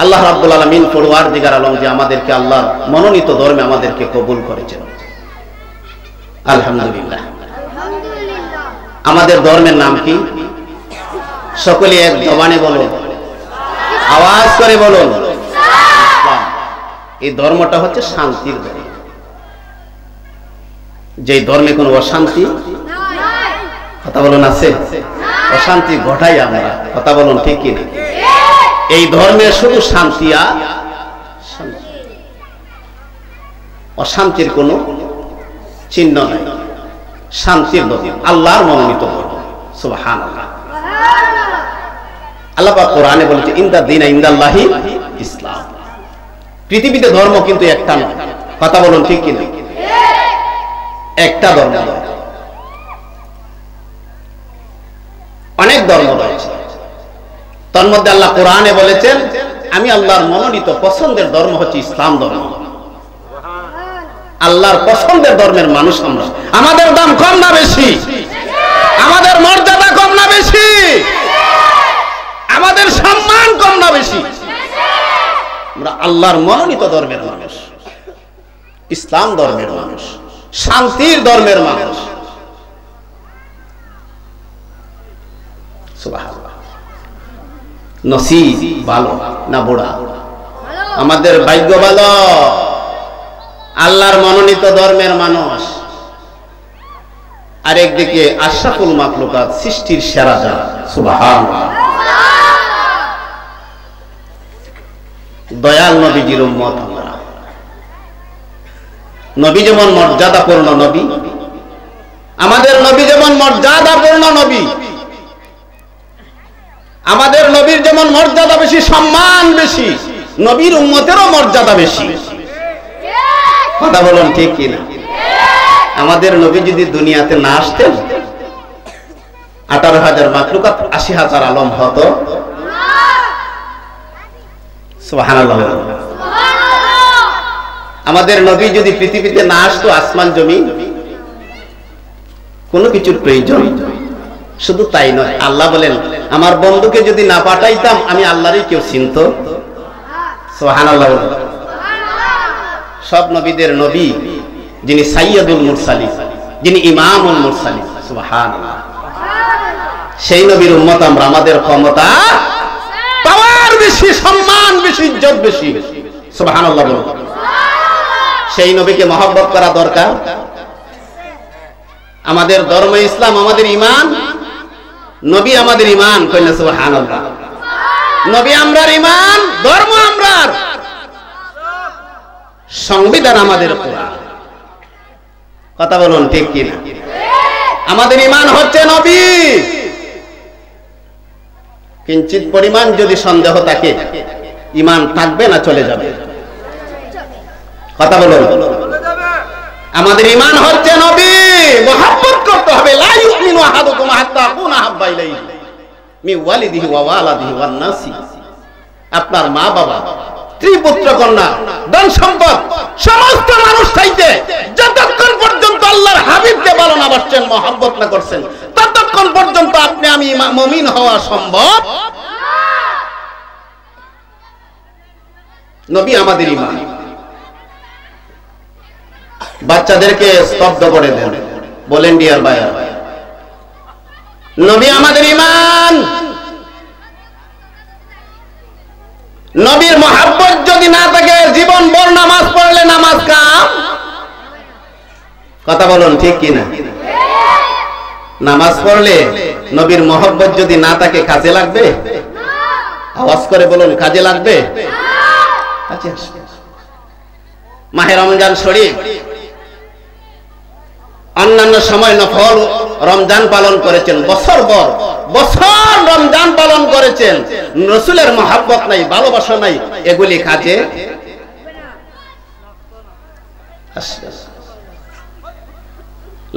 আল্লাহ রাব্বুল আলামিন পরওয়ারদিগার আলম যে আমাদেরকে আল্লাহর মনোনীত ধর্মে আমাদেরকে কবুল করেছেন। আলহামদুলিল্লাহ। আমাদের ধর্মের নাম কি? সকলে এক জবানে বলুন, আওয়াজ করে বলুন, ইসলাম। এই ধর্মটা হচ্ছে শান্তির ধর্ম, যে ধর্মে কোনো অশান্তি, কথা বলুন, আছে? অশান্তি ঘটাই আমরা। কথা বলুন ঠিক কি না? এই ধর্মে শুধু শান্তি আর শান্তি, অশান্তির কোনো চিহ্ন নাই। শান্তির ধর্ম, আল্লাহর মনোনীত ধর্ম। সুবহানাল্লাহ। আল্লাহ পাক কোরআনে বলেছে ইনদা দীনা ইনদাল্লাহি ইসলাম। পৃথিবীতে ধর্ম কিন্তু একটা নয়। কথা বলুন ঠিক কি না? একটা ধর্ম, অনেক ধর্ম রয়েছে। তার মধ্যে আল্লাহ কোরআনে বলেছেন আমি আল্লাহর মনোনীত পছন্দের ধর্ম হচ্ছে ইসলাম ধর্ম। আল্লাহর পছন্দের ধর্মের মানুষ আমরা। আমাদের দাম কম না বেশি? আমাদের মর্যাদা কম না বেশি? আমাদের সম্মান কম না বেশি? আমরা আল্লাহর মনোনীত ধর্মের মানুষ, ইসলাম ধর্মের মানুষ, শান্তির ধর্মের মানুষ। সুবহানাল্লাহ। নসিব ভালো না বুড়া? আমাদের ভাগ্য ভালো, আল্লাহর মনোনীত ধর্মের মানুষ। আরেকদিকে আশরাফুল মাখলুকাত, সৃষ্টির সেরা জাত। সুবহানাল্লাহ। দয়াল নবীজির উম্মত আমরা। নবী যেমন মর্যাদাপূর্ণ নবী, আমাদের নবী যেমন মর্যাদাপূর্ণ নবী, আমাদের নবীর যেমন মর্যাদা বেশি, সম্মান বেশি, নবীর উম্মতেরও মর্যাদা বেশি। কথা বলুন ঠিক কিনা? আমাদের নবী যদি দুনিয়াতে না আসতেন 18,000 মাখলুকাত 80,000 আলম হতো। সুবহানাল্লাহ। আমাদের নবী যদি পৃথিবীতে না আসতো, আসমান জমিন কোনো কিছুর প্রয়োজন। শুধু তাই নয়, আল্লাহ বলেন আমার বন্ধুকে যদি না পাঠাইতাম আমি আল্লাহরই কেউ চিনত। সুবহানাল্লাহ। সব নবীদের নবী যিনি সাইয়্যিদুল মুরসালিন, যিনি ইমামুল মুরসালিন, সুবহানাল্লাহ, সেই নবীর উম্মত আমরা। আমাদের ক্ষমতা, পাওয়ার বেশি, সম্মান বেশি, ইজ্জত বেশি। সুবহানাল্লাহ। সেই নবীকে মহব্বত করা দরকার। আমাদের ধর্ম ইসলাম, আমাদের ঈমান, নবী আমাদের ঈমান। কইনা সুবহানাল্লাহ। নবী আমরার ঈমান, ধর্ম আমরার, সংবিধান আমাদের কোরআন। কথা বলুন ঠিক কি না? আমাদের ঈমান হচ্ছে নবী। কিঞ্চিত পরিমাণ যদি সন্দেহ থাকে, ঈমান থাকবে না চলে যাবে? কথা বলুন। আমাদের ঈমান হচ্ছে নবী, মুহাব্বত করতে হবে। লা ইউমিনু আহাদুকুম হাত্তা আকুনা হাব্বা ইলাইহি মিন ওয়ালিদিহি ওয়া ওয়ালাদিহি ওয়ান নাসি। আপনার মা বাবা, স্ত্রী, পুত্র, কন্যা, ধন সম্পদ, সমস্ত মানুষ চাইতে যতক্ষণ পর্যন্ত আল্লাহর হাবিবকে ভালো না বাসছেন, মুহাব্বত না করছেন, ততক্ষণ পর্যন্ত আপনি আমি মুমিন হওয়া সম্ভব। নবী আমাদের ঈমান। বাচ্চাদেরকে স্তব্ধ করে দেন, বলেন ডিয়ার ভাই, নবী আমাদের ঈমান। নবীর মহব্বত যদি না থাকে, জীবন ভর নামাজ পড়লে নামাজ কাম। কথা বলুন ঠিক কি না? নামাজ পড়লে নবীর মহব্বত যদি না থাকে কাজে লাগবে? আওয়াজ করে বলুন, কাজে লাগবে? মাহে রমজান শরীফ, অন্যান্য সময় নফল রমজান পালন করেছেন, বছর ভর বছর রমজান পালন করেছেন, রাসূলের মহব্বত নাই, ভালোবাসা নাই, এগুলি কাজে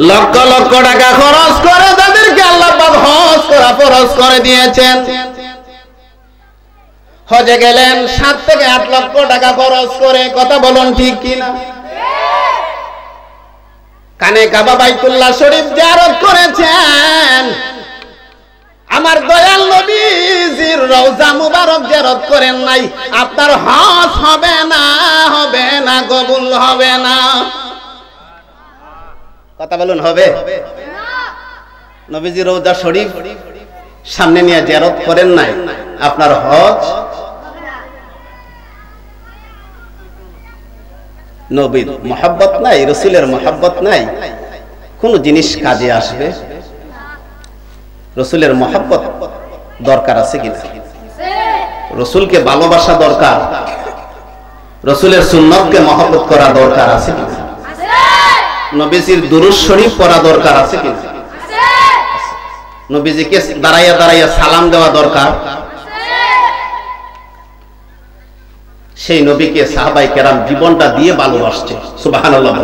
লক্ষ লক্ষ টাকা খরচ করে তাদেরকে আল্লাহ পাক হজ করা ফরজ করে দিয়েছেন। হজে গেলেন 7 থেকে 8 লক্ষ টাকা খরচ করে। কথা বলুন ঠিক কিনা? কানে কাবা বাইতুল্লাহ শরীফ জিয়ারত করেছেন। আমার দয়াল নবীজির রওজা মুবারক জিয়ারত করেন নাই, আপনার হজ হবে না, হবে না, কবুল হবে না। কথা বলুন, হবে না? নবীজির রওজা শরীফ সামনে নিয়ে জিয়ারত করেন নাই, আপনার হজ। নবীর মহব্বত নাই, রাসূলের মহব্বত নাই, কোন জিনিস কাজে আসবে? রাসূলের মহব্বত দরকার আছে কিনা? রাসূলকে ভালোবাসা দরকার, রাসূলের সুন্নতকে মহব্বত করা দরকার আছে কিনা? নবীজির দুরূদ শরীফ পড়া দরকার আছে কিনা? নবীজিকে দাঁড়াইয়া দাঁড়াইয়া সালাম দেওয়া দরকার। সেই নবীকে সাহাবায়ে কেরাম জীবনটা দিয়ে ভালোবাসছে। সুবহানাল্লাহ।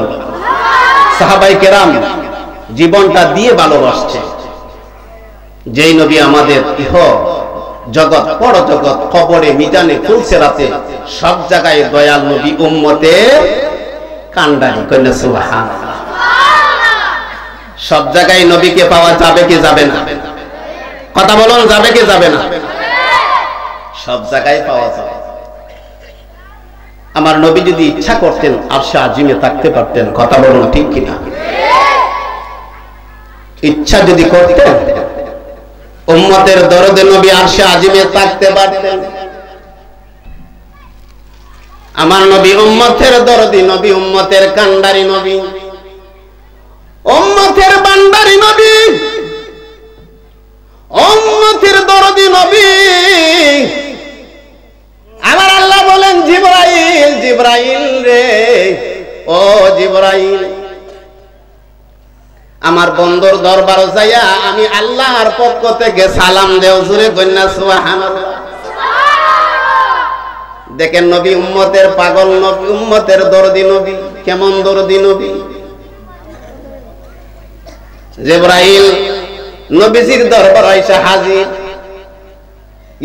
সাহাবায়ে কেরাম জীবনটা দিয়ে ভালোবাসছে। যেই নবী আমাদের ইহ জগৎ, পর জগৎ, কবরে, মিজানে, ফুলসেরাতে সব জায়গায় দয়াল নবী উম্মতের কান্ডারি। কইনা সুবহানাল্লাহ। সব জায়গায় নবীকে পাওয়া যাবে কি যাবে না? কথা বলুন, যাবে কি যাবে না? সব জায়গায় পাওয়া যাবে। আমার নবী যদি ইচ্ছা করতেন আরশে আজিমে থাকতে পারতেন। কথা বলুন ঠিক কিনা? ইচ্ছা যদি করতেন উম্মতের দরদে নবী আরশে আজিমে থাকতে পারতেন। আমার নবী উম্মতের দরদি নবী, উম্মতের কান্ডারি নবী, উম্মতের বান্দারি নবী, উম্মতের দরদি নবী। আমার আল্লাহ বলেন, জিবরাইল, জিবরাইল রে, ও জিবরাইল, আমার বন্ধুর দরবার যাইয়া আমি আল্লাহর পক্ষ থেকে সালাম দেও। জোরে কন্যা সুবহানাল্লাহ। দেখেন নবী উম্মতের পাগল নবী, উম্মতের দরদি নবী, কেমন দরদি নবী। জিবরাইল নবীজির দরবার আইসা হাজির।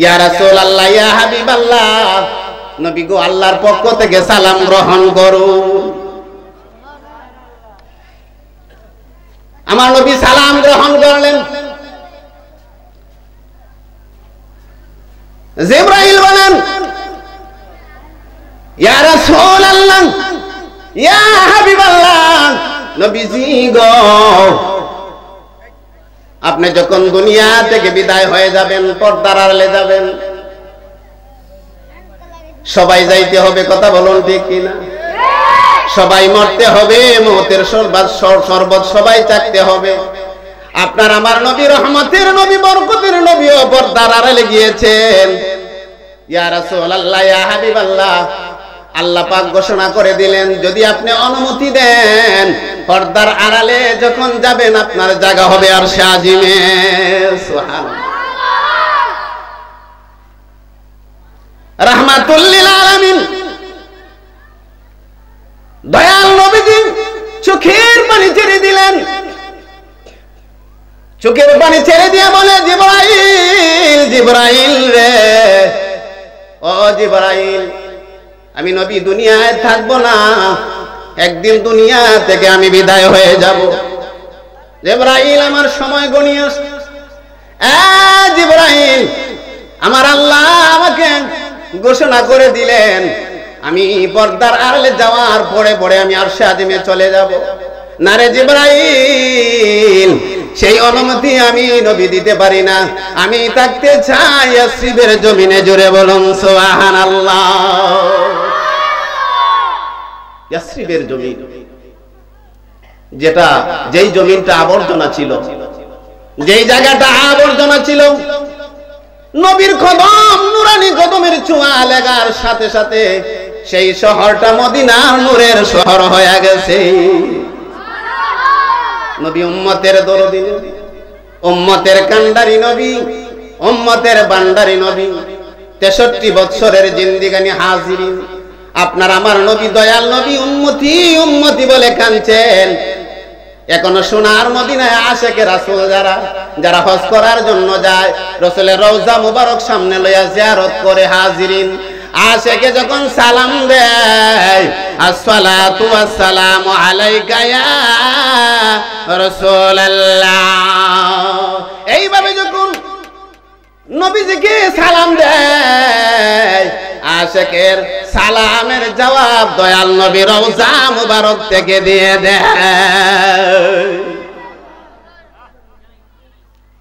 ইয়া রাসূলুল্লাহ, ইয়া হাবিবাল্লাহ, নবী গো, আল্লাহর পক্ষ থেকে সালাম গ্রহণ করুন। আমার নবী সালাম গ্রহণ করলেন। জিবরাইল বলেন, ইয়া রাসূলুল্লাহ, ইয়া হাবিবাল্লাহ, নবীজি গো, আপনি যখন দুনিয়া থেকে বিদায় হয়ে যাবেন, পর্দার আড়ালে যাবেন, সবাই যাইতে হবে, কথা বলুন ঠিক কিনা? সবাই মরতে হবে, মওতের শরবত সবাই চাইতে হবে। আপনার আমার নবী, রহমতের নবী, বরকতের নবী ও পর্দার আড়ালে গিয়েছেন। ইয়া রাসূলুল্লাহ, ইয়া হাবিবাল্লাহ, আল্লাহ পাক ঘোষণা করে দিলেন, যদি আপনি অনুমতি দেন, পর্দার আড়ালে যখন যাবেন আপনার জায়গা হবে আরশে আজিমে। সুবহানাল্লাহ। রাহমাতুল লিল আলামিন দয়াল নবীজি চোখের পানি ছেড়ে দিলেন। চোখের পানি ছেড়ে দিয়ে বলে, জিবরাইল, জিবরাইল রে, ও জিবরাইল, আমি নবী দুনিয়ায় থাকবো না, একদিন দুনিয়া থেকে আমি বিদায় হয়ে যাব। জিবরাইল, আমার সময় গণিয়ে আসছে। জিবরাইল, আমার আল্লাহ আমাকে ঘোষণা করে দিলেন, আমি পর্দার আড়ালে যাওয়ার পরে পরে আমি আরশে আজিমে চলে যাব। না রে জিবরাইল, সেই অনুমতি আমি নবী দিতে পারি না, আমি থাকতে চাই ইয়াসরিবের জমিনে। জোরে বলুন সুবহানাল্লাহ। ইয়াসরিবের জমিন, যেই জমিনটা আবর্জনা ছিল, যেই জায়গাটা আবর্জনা ছিল, নবীর কদম, নুরানি কদমের ছোঁয়া লাগার সাথে সাথে সেই শহরটা মদিনার নূরের শহর হয়ে গেছে। নবী উম্মতের দরদি নবী, উম্মতের কান্ডারি নবী, উম্মতের বান্ডারি নবী, 63 বছরের জিন্দেগানি হাজিরিন। আপনার আমার নবী, দয়াল নবী, উম্মতি উম্মতি বলে কাঁদছেন। এখনো সোনার মদিনায় আশেকে রাসূল যারা হজ করার জন্য যায়, রাসূলের রওজা মুবারক সামনে লইয়া জিয়ারত করে হাজিরিন, আশেকে যখন সালাম দেয়, আসসালাতু ওয়াসসালামু আলাইকা ইয়া রাসূলুল্লাহ, এইভাবে যখন নবীজিকে সালাম দেয়, আশেকের সালামের জবাব দয়াল নবী রওজা মুবারক থেকে দিয়ে দেয়।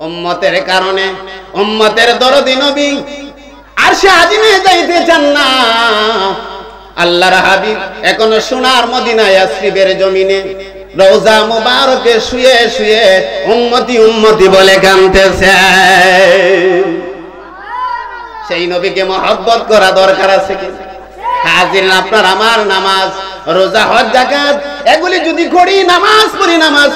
উম্মতের কারণে, উম্মতের দরদি নবী আরশে আজিমে যাইতে চান না। আল্লাহর হাবিব এখনো সোনার মদিনা ইয়াসরিবের জমিনে রওজা মুবারকে শুয়ে শুয়ে উম্মতি উম্মতি বলে কাঁদতেছে। সেই নবীকে মহব্বত করা দরকার আছে কি? হাজির, আপনার আমার নামাজ, রোজা, হজ, যাকাত এগুলি যদি করি, নামাজ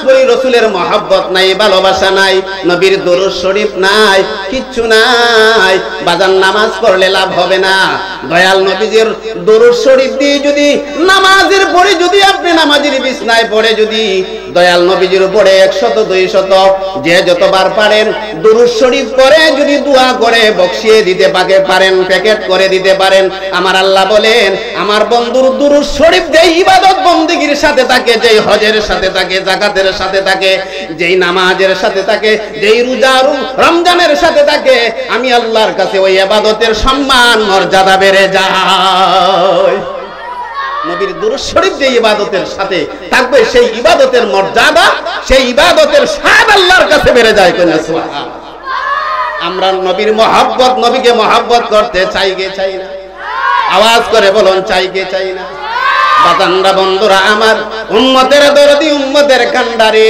পড়ি রাসূলের মহব্বত নাই, ভালোবাসা নাই, নবীর দরুদ শরীফ নাই, কিচ্ছু নাই, বাজান নামাজ পড়লে লাভ হবে না। দয়াল নবীজির দরুদ শরীফ দিয়ে যদি নামাজের পরে যদি আপনি নামাজের বিছনায় পড়ে যদি দয়াল নবীজির উপরে 100 200 যে যতবার পারেন দরুদ শরীফ করে যদি দোয়া করে বকশিয়ে দিতে পারেন, প্যাকেট করে দিতে পারেন, আমার আল্লাহ বলেন, আমার বন্ধুর দরুদ শরীফ যেই ইবাদত বন্দেগীর সাথে থাকে, যেই হজের সাথে থাকে, যাকাতের সাথে থাকে, যেই নামাজের সাথে থাকে, যেই রোজা রমজানের সাথে থাকে, আমি আল্লাহর কাছে ওই ইবাদতের সম্মান মর্যাদা বেড়ে যায়। নবীর দরুদ শরীফ যে ইবাদতের সাথে থাকবে, সেই ইবাদতের মর্যাদা, সেই ইবাদতের স্বাদ আল্লাহর কাছে বেড়ে যায়। সুবহানাল্লাহ। আমরা নবীর মহব্বত, নবীকে মহব্বত করতে চাই কে চাই না? আওয়াজ করে বলুন, চাই কে চাই না? বাতানরা বন্ধুরা আমার, উম্মতের দরদি, উম্মতের কান্ডারে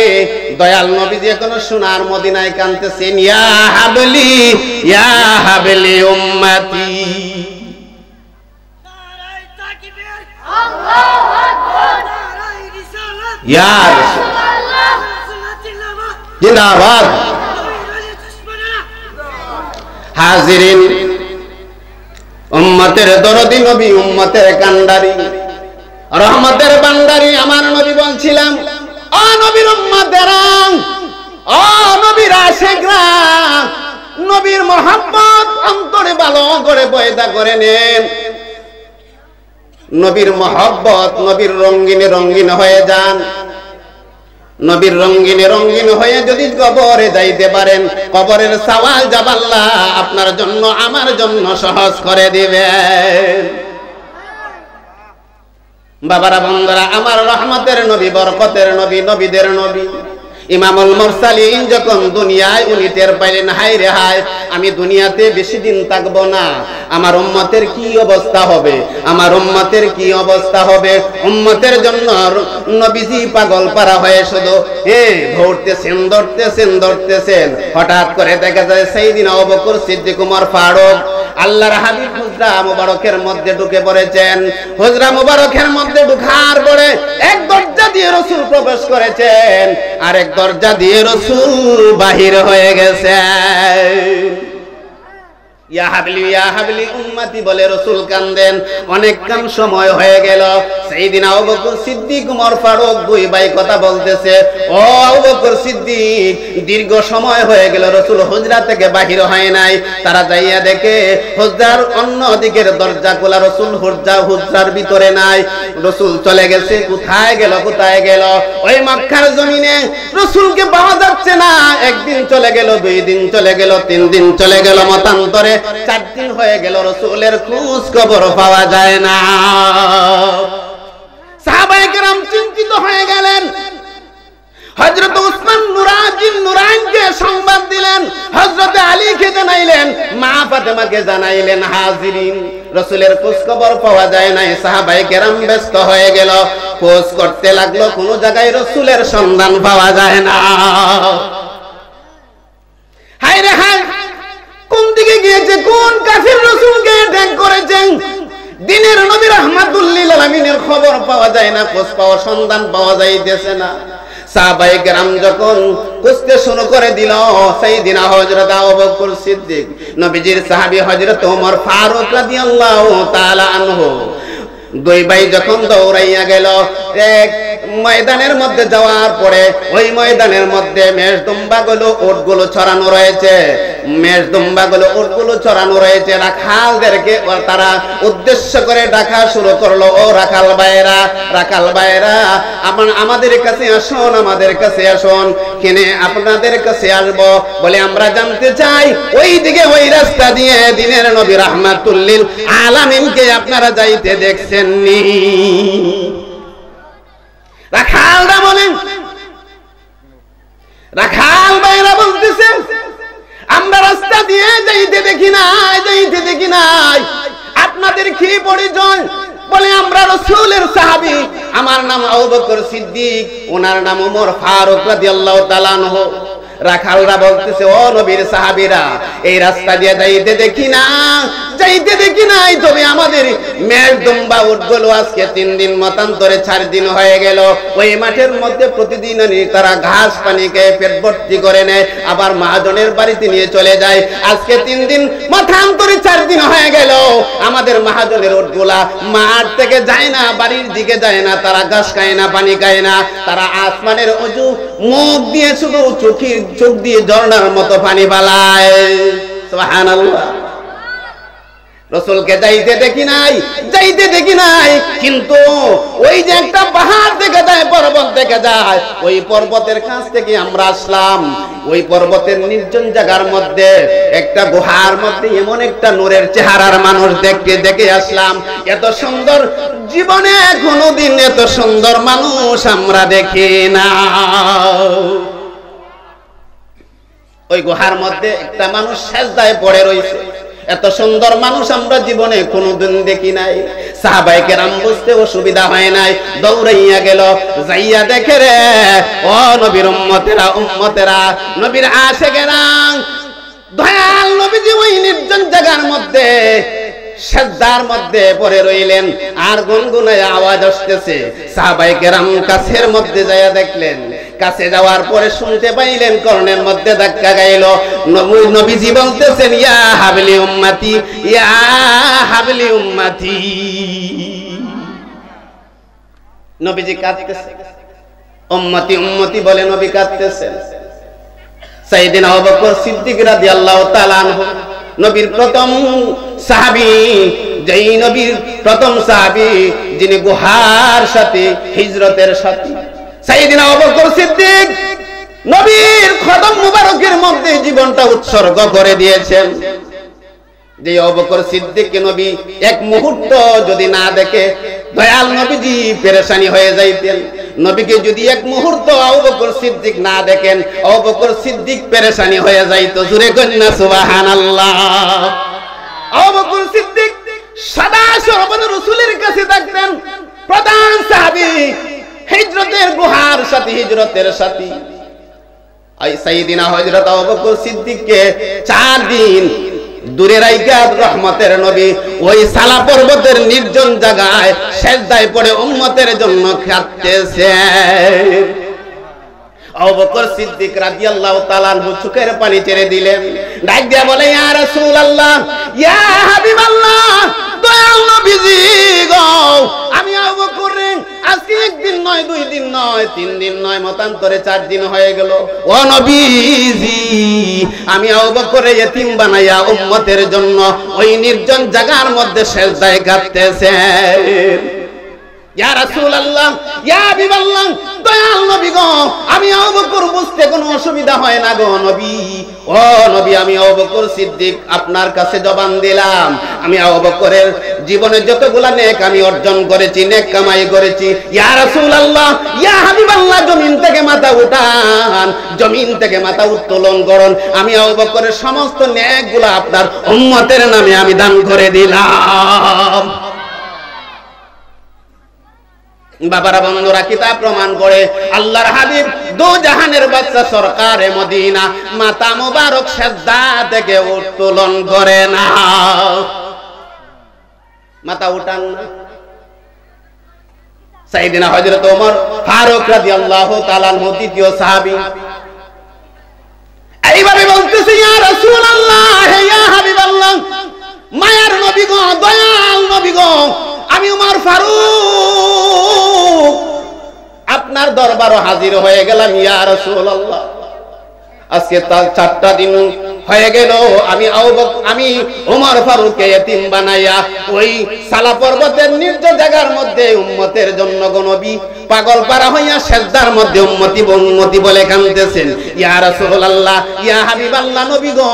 দয়াল নবীজি এখনো সোনার মদিনায় কাঁদতেছেন। ইয়া হাবলি, ইয়া হাবলি উম্মতি। নারায়ে তাকবীর, আল্লাহু আকবার, নারায়ে রিসালাত, ইয়া রাসূলুল্লাহ, জিন্দাবাদ। হাজিরিন, উম্মতের দরদি নবী, উম্মতের কান্ডারি, রহমতের ভান্ডারী আমার নবী বলছিলাম, ও নবীর উম্মতেরা, ও ও নবীর আশিকরা, নবীর মহব্বত অন্তরে ভালো করে পয়দা করে নেন। নবীর মহব্বত, নবীর রঙিনে রঙিন হয়ে যান। নবীর রঙিনে রঙিন হয়ে যদি কবরে যাইতে পারেন, কবরের সওয়াল জবাব আল্লাহ আপনার জন্য আমার জন্য সহজ করে দিবেন। বাবারা, বন্ধুরা, আমার রহমতের নবী, বরকতের নবী, নবীদের নবী ইমামুল মুরসালিন যখন দুনিয়ায় উনি টের পাইলেন, হায় রে হায়, আমি দুনিয়াতে বেশি দিন থাকবো না, আমার উম্মতের কি অবস্থা হবে, আমার উম্মতের কি অবস্থা হবে। উম্মতের জন্য নবীজি পাগল পারা হয়ে শুধু ধরতেছেন। হঠাৎ করে দেখা যায় সাইয়েদিনা আবু বকর সিদ্দিক, উমর ফারুক, আল্লাহর হাবিব হুজরা মুবারকের মধ্যে ঢুকে পড়েছেন। হুজরা মুবারকের মধ্যে ঢুকার পরে এক দরজা দিয়ে রাসূল প্রবেশ করেছেন, আর এক দরজা দিয়ে রাসূল বাহির হয়ে গেছেন। ইয়া হাবলি ইয়া হাবলি উম্মতি বলে রাসূল কান্দেন। অনেকক্ষণ সময় হয়ে গেল। সাইয়েদিনা আবু বকর সিদ্দিক, উমর ফারুক দুই ভাই কথা বলতেছে। ও আবু বকর সিদ্দিক, দীর্ঘ সময় হয়ে গেল রাসূল হুজরা থেকে বাহির হয় নাই। তারা যাইয়া দেখে হুজরার অন্য দিকের দরজা খোলা, রাসূল হুজরার ভিতরে নাই। রাসূল চলে গেছে। কোথায় গেল? ওই মক্কার জমিনে রাসূলকে পাওয়া যাচ্ছে না। একদিন চলে গেল, 2 দিন চলে গেল, 3 দিন চলে গেল, মতান্তরে 4 দিন হয়ে গেল, রাসূলের খোঁজ খবর পাওয়া যায় না। সাহাবায়ে কেরাম চিন্তিত হয়ে গেলেন। হযরত উসমান নুরাইনকে সংবাদ দিলেন, হযরত আলীকে জানাইলেন, মা ফাতেমাকে জানাইলেন, হাজিরিন রাসূলের খোঁজ খবর পাওয়া যায় না। সাহাবায়ে কেরাম ব্যস্ত হয়ে গেল, খোঁজ করতে লাগলো, কোনো জায়গায় রাসূলের সন্ধান পাওয়া যায় না। হায় রে হায়, কোন দিকে গিয়েছে, কোন কাফির রাসূলকে অ্যাটাক করেছে? দিনের নবী রাহমাতুল লিল আলামিনের খবর পাওয়া যায় না, খোঁজ পাওয়া, সন্ধান পাওয়া যাইতেছে না। সাহাবায়ে কেরাম যখন খুঁজতে শুরু করে দিল, সাইয়েদিনা হযরত আবু বকর সিদ্দিক, নবীজির সাহাবী হযরত ওমর ফারুক রাদিয়াল্লাহু তাআলা আনহু, দুই ভাই যখন দৌড়াইয়া গেল, এক ময়দানের মধ্যে যাওয়ার পরে ওই ময়দানের মধ্যে মেষদুম্বাগুলো, উটগুলো ছড়ানো রয়েছে। ছড়ানো রয়েছে। রাখালদেরকে তারা উদ্দেশ্য করে ডাকা শুরু করলো, ও রাখাল ভাইরা, আমাদের কাছে আসুন, আমাদের কাছে আসুন, কেনে আপনাদের কাছে আসবো বলে আমরা জানতে চাই, ওই দিকে ওই রাস্তা দিয়ে দিনের নবী রাহমাতুল লিল আলামিনকে আপনারা যাইতে দেখছেন নি? রাখালরা বলেন, রাখাল ভাইরা বলতেছে, আমরা রাস্তা দিয়ে যাইতে দেখি নাই। আপনাদের কি পরিচয়? বলে আমরা রাসূলের সাহাবী, আমার নাম আবু বকর সিদ্দিক, ওনার নাম ওমর ফারুক রাদিয়াল্লাহু তাআলা আনহু। রাখালরা বলতেছে, ও নবীর সাহাবীরা, এই রাস্তা দিয়ে যাইতে দেখি নাই, তবে আমাদের মেষদুম্বা উটগুলো আজকে 3 দিন, মতান্তরে 4 দিন হয়ে গেল। ওই মাঠের মধ্যে প্রতিদিন তারা ঘাস পানি খেয়ে পেট ভর্তি করে নেয়, আবার মহাজনের বাড়িতে নিয়ে চলে যায়। আজকে 3 দিন, মতান্তরে 4 দিন হয়ে গেল, আমাদের মহাজনের উটগুলা মাঠ থেকে যায় না, বাড়ির দিকে যায় না, তারা ঘাস খায় না, পানি খায় না, তারা আসমানের অজু মুখ দিয়ে শুধু চোখ দিয়ে ঝর্ণার মতো পানি বালায়। সুবহানাল্লাহ। রাসূলকে যাইতে দেখি নাই, কিন্তু ওই যে একটা পাহাড় দেখা যায়, পর্বত দেখা যায়, ওই পর্বতের কাছ থেকে আমরা আসলাম। ওই পর্বতের নির্জন জায়গার মধ্যে একটা গুহার মধ্যে এমন একটা নূরের চেহারার মানুষ দেখে আসলাম। এত সুন্দর, জীবনে কোনোদিন এত সুন্দর মানুষ আমরা দেখি না। ওই গুহার মধ্যে একটা মানুষ সেজদায় পড়ে রয়েছে। এত সুন্দর মানুষ আমরা জীবনে কোনোদিন দেখি নাই। সাহাবায়ে কেরাম বুঝতে অসুবিধা হয় নাই, দৌড়াইয়া গেল, যাইয়া দেখে রে, ও নবীর উম্মতেরা, নবীর আশিকেরা, দয়াল নবীজি ওই নির্জন জায়গার মধ্যে সেজদার মধ্যে পড়ে রইলেন, আর গুনগুনায় আওয়াজ আসতেছে। সাহাবায়ে কেরাম কাছের মধ্যে যাইয়া দেখলেন, কাছে যাওয়ার পরে শুনতে পাইলেন কর্ণের মধ্যে ধাক্কা গাইল, নবীজি বলতেছেন, ইয়া হাবলি উম্মতি, ইয়া হাবলি উম্মতি। নবীজি কাঁদতেছেন, উম্মতি উম্মতি বলে নবী কাঁদতেছেন। সাইয়েদিনা আবু বকর সিদ্দিক রাদিয়াল্লাহু তাআলা আনহু, নবীর প্রথম সাহাবী, যেই নবীর প্রথম সাহাবী যিনি গুহার সাথে হিজরতের সাথী, সাইয়েদিনা আবু বকর সিদ্দিক নবীর কদম মুবারকের মধ্যে জীবনটা উৎসর্গ করে দিয়েছেন। যে আবু বকর সিদ্দিককে নবী এক মুহূর্ত যদি না দেখে দয়াল নবীজি পেরেশানি হয়ে যাইতেন। নবীকে যদি এক মুহূর্ত আবু বকর সিদ্দিক না দেখেন, আবু বকর সিদ্দিক পেরেশানি হয়ে যাইত। জোরে কন্যা সুবহানাল্লাহ। আবু বকর সিদ্দিক সদা সর্বদা রাসূলের কাছে থাকতেন, প্রধান সাহাবী, হিজরতের গুহার সাথী, হিজরতের সাথী। এই সাইয়েদিনা হযরত আবু বকর সিদ্দিককে 4 দিন দূরে রাইখা রহমতের নবী ওই সালা পর্বতের নির্জন জায়গায় সিজদায় পড়ে উম্মতের জন্য কাঁদতেছেন। আবু বকর সিদ্দিক রাদিয়াল্লাহু তাআলা আনহু চোখের পানি ছেড়ে দিলেন, ডাক দিয়া বলে, ইয়া রাসূলুল্লাহ, ইয়া হাবিবাল্লাহ, দয়াল নবীজি গো, আমি আবু বকর আজকে 1 দিন নয়, 2 দিন নয়, 3 দিন নয়, মতান্তরে 4 দিন হয়ে গেল। ও নবীজি, আমি আবু বকরে ইতিম বানাইয়া উম্মতের জন্য ওই নির্জন জায়গার মধ্যে সিজদায় কাঁদতেছেন। ইয়া রাসূলুল্লাহ, ইয়া হাবিবাল্লাহ, দয়াল নবী গো, আমি আবু বকর বুঝতে কোনো অসুবিধা হয় না গো নবী। ও নবী, আমি আবু বকর সিদ্দিক আপনার কাছে জবান দিলাম, আমি আবু বকরের জীবনে যতগুলা নেক আমি অর্জন করেছি, নেক কামাই করেছি। ইয়া রাসূলুল্লাহ, ইয়া হাবিবাল্লাহ, জমিন থেকে মাথা উঠান, জমিন থেকে মাথা উত্তোলন করুন, আমি আবু বকরের সমস্ত নেকগুলা আপনার উম্মতের নামে আমি দান করে দিলাম। বাবারা, বন্ধুরা, কিতাব প্রমাণ করে আল্লাহর হাবিব দু জাহানের বাদশা সরকারে মদিনা মাথা মোবারক সিজদা থেকে উত্তোলন করে না, মাথা উঠান না। সাইয়েদিনা হযরত ওমর ফারুক রাদিয়াল্লাহু তাআলা আনহু, দ্বিতীয় সাহাবী, এইভাবে বলতেছে, ইয়া রাসূলুল্লাহ, ইয়া হাবিবাল্লাহ, মায়ার নবী গো, দয়াল নবী গো, আমি ওমর ফারুক আপনার দরবারে হাজির হয়ে গেলাম। ইয়া রাসূলুল্লাহ, আজকে 4টা দিন হয়ে গেল আমি ওমর ফারুককে ইতিম বানাইয়া ওই সালা পর্বতের নির্জন জায়গার মধ্যে উম্মতের জন্য গো নবী পাগল পারা হইয়া সিজদার মধ্যে উম্মতি বলে কাঁদতেছেন। ইয়া রাসূলুল্লাহ, ইয়া হাবিবাল্লাহ, নবী গো,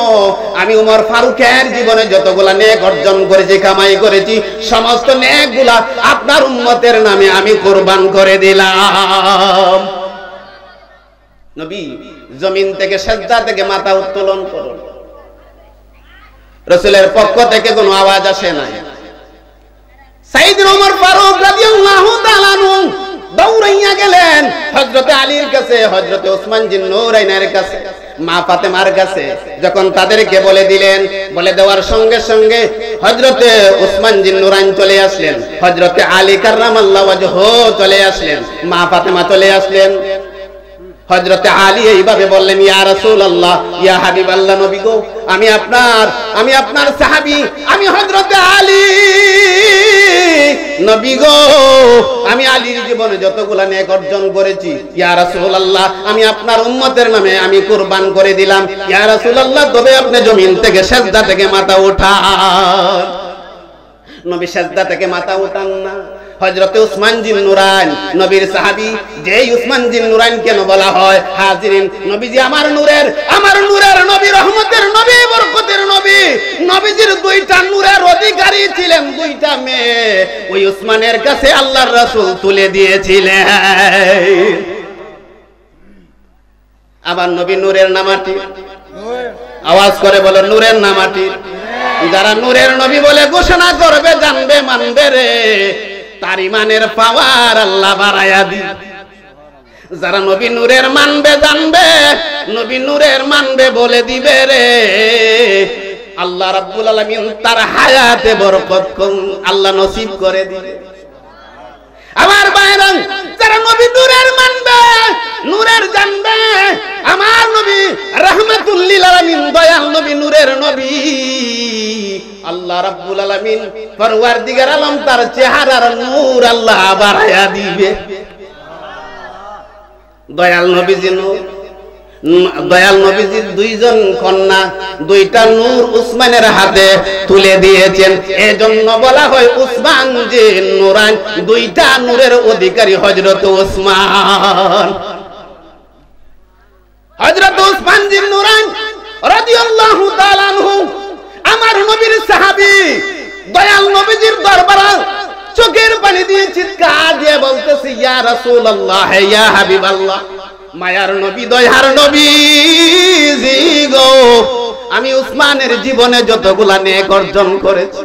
আমি ওমর ফারুকের জীবনে যতগুলা নেক অর্জন করেছি, কামাই করেছি, সমস্ত নেকগুলা আপনার উম্মতের নামে আমি কুরবান করে দিলাম। নবী, জমিন থেকে সিজদা থেকে মাথা উত্তোলন করুন। রাসূলের পক্ষ থেকে কোনো আওয়াজ আসে না। সাইয়েদনা ওমর ফারুক রাদিয়াল্লাহু তাআলা আনহু দৌড়াইয়া গেলেন হযরতে আলীর কাছে, হযরতে ওসমান জিন নূরাইনের কাছে, মা ফাতেমার কাছে। যখন তাদেরকে বলে দিলেন, বলে দেওয়ার সঙ্গে সঙ্গে হযরতে ওসমান জিন নূরাইন চলে আসলেন, হযরতে আলী কাররামাল্লাহু ওয়াজহু চলে আসলেন, মা ফাতেমা চলে আসলেন। হযরতে আলী এইভাবে বললেন, ইয়া রাসূলুল্লাহ, ইয়া হাবিবাল্লাহ, নবী গো, আমি আপনার সাহাবী, আমি হযরতে আলী, নবী গো, আমি আলীর জীবনে যতগুলা নেক অর্জন করেছি, ইয়া রাসূলুল্লাহ, আমি আপনার উম্মতের নামে আমি কুরবান করে দিলাম। ইয়া রাসূলুল্লাহ, তবে আপনি জমিন থেকে সিজদা থেকে মাথা উঠান। নবী সিজদা থেকে মাথা উঠান না। হযরতে ওসমান জিন নূরাইন, নবীর সাহাবী, যেই ওসমান জিন নূরাইন কেন বলা হয়? হাজিরিন, নবীজি আমার নূরের নবী, রহমতের নবী, বরকতের নবী, নবীজির 2টা নূরের অধিকারী ছিলেন, 2টা মেয়ে ওই ওসমানের কাছে আল্লাহর রাসূল তুলে দিয়েছিলেন। আবার নবী নূরের নামাটি, আওয়াজ করে বলো, নূরের নামাটি। যারা নূরের নবী বলে ঘোষণা করবে, জানবে, মানবে রে, তার ইমানের পাওয়ার আল্লাহ বাড়ায়া দিবে। যারা নবী নূরের মানবে, জানবে, নবী নূরের মানবে, বলে দিবে রে, আল্লাহ রাব্বুল আলামিন তার হায়াতে বরকত আল্লাহ নসিব করে দিবে। আমার ভাইরা, যারা নবী নূরের মানবে, নূরের জানবে, আমার নবী রাহমাতুল লিল আলামিন, দয়াল নবী, নূরের নবী, আল্লাহ রাব্বুল আলামিন পরওয়ারদিগার আলম তার চেহারার নূর আল্লাহ বাড়ায়া দিবে। দয়াল নবীজি নূর, দয়াল নবীজির দুইজন কন্যা দুইটা নূর উসমানের হাতে তুলে দিয়েছেন। এজন্য বলা হয় উসমান যে নূরান, দুইটা নূরের অধিকারী হযরত উসমান। হযরত উসমান জিন নূরান রাদিয়াল্লাহু তাআলা আনহু আমার নবীর সাহাবী, দয়াল নবীজির দরবারে চোখের পানি দিয়ে চিৎকার দিয়ে বলতেছে, ইয়া রাসূলুল্লাহ, ইয়া হাবিবাল্লাহ, মায়ার নবী, দয়ার নবী জি গো, আমি উসমানের জীবনে যতগুলা নেক অর্জন করেছি,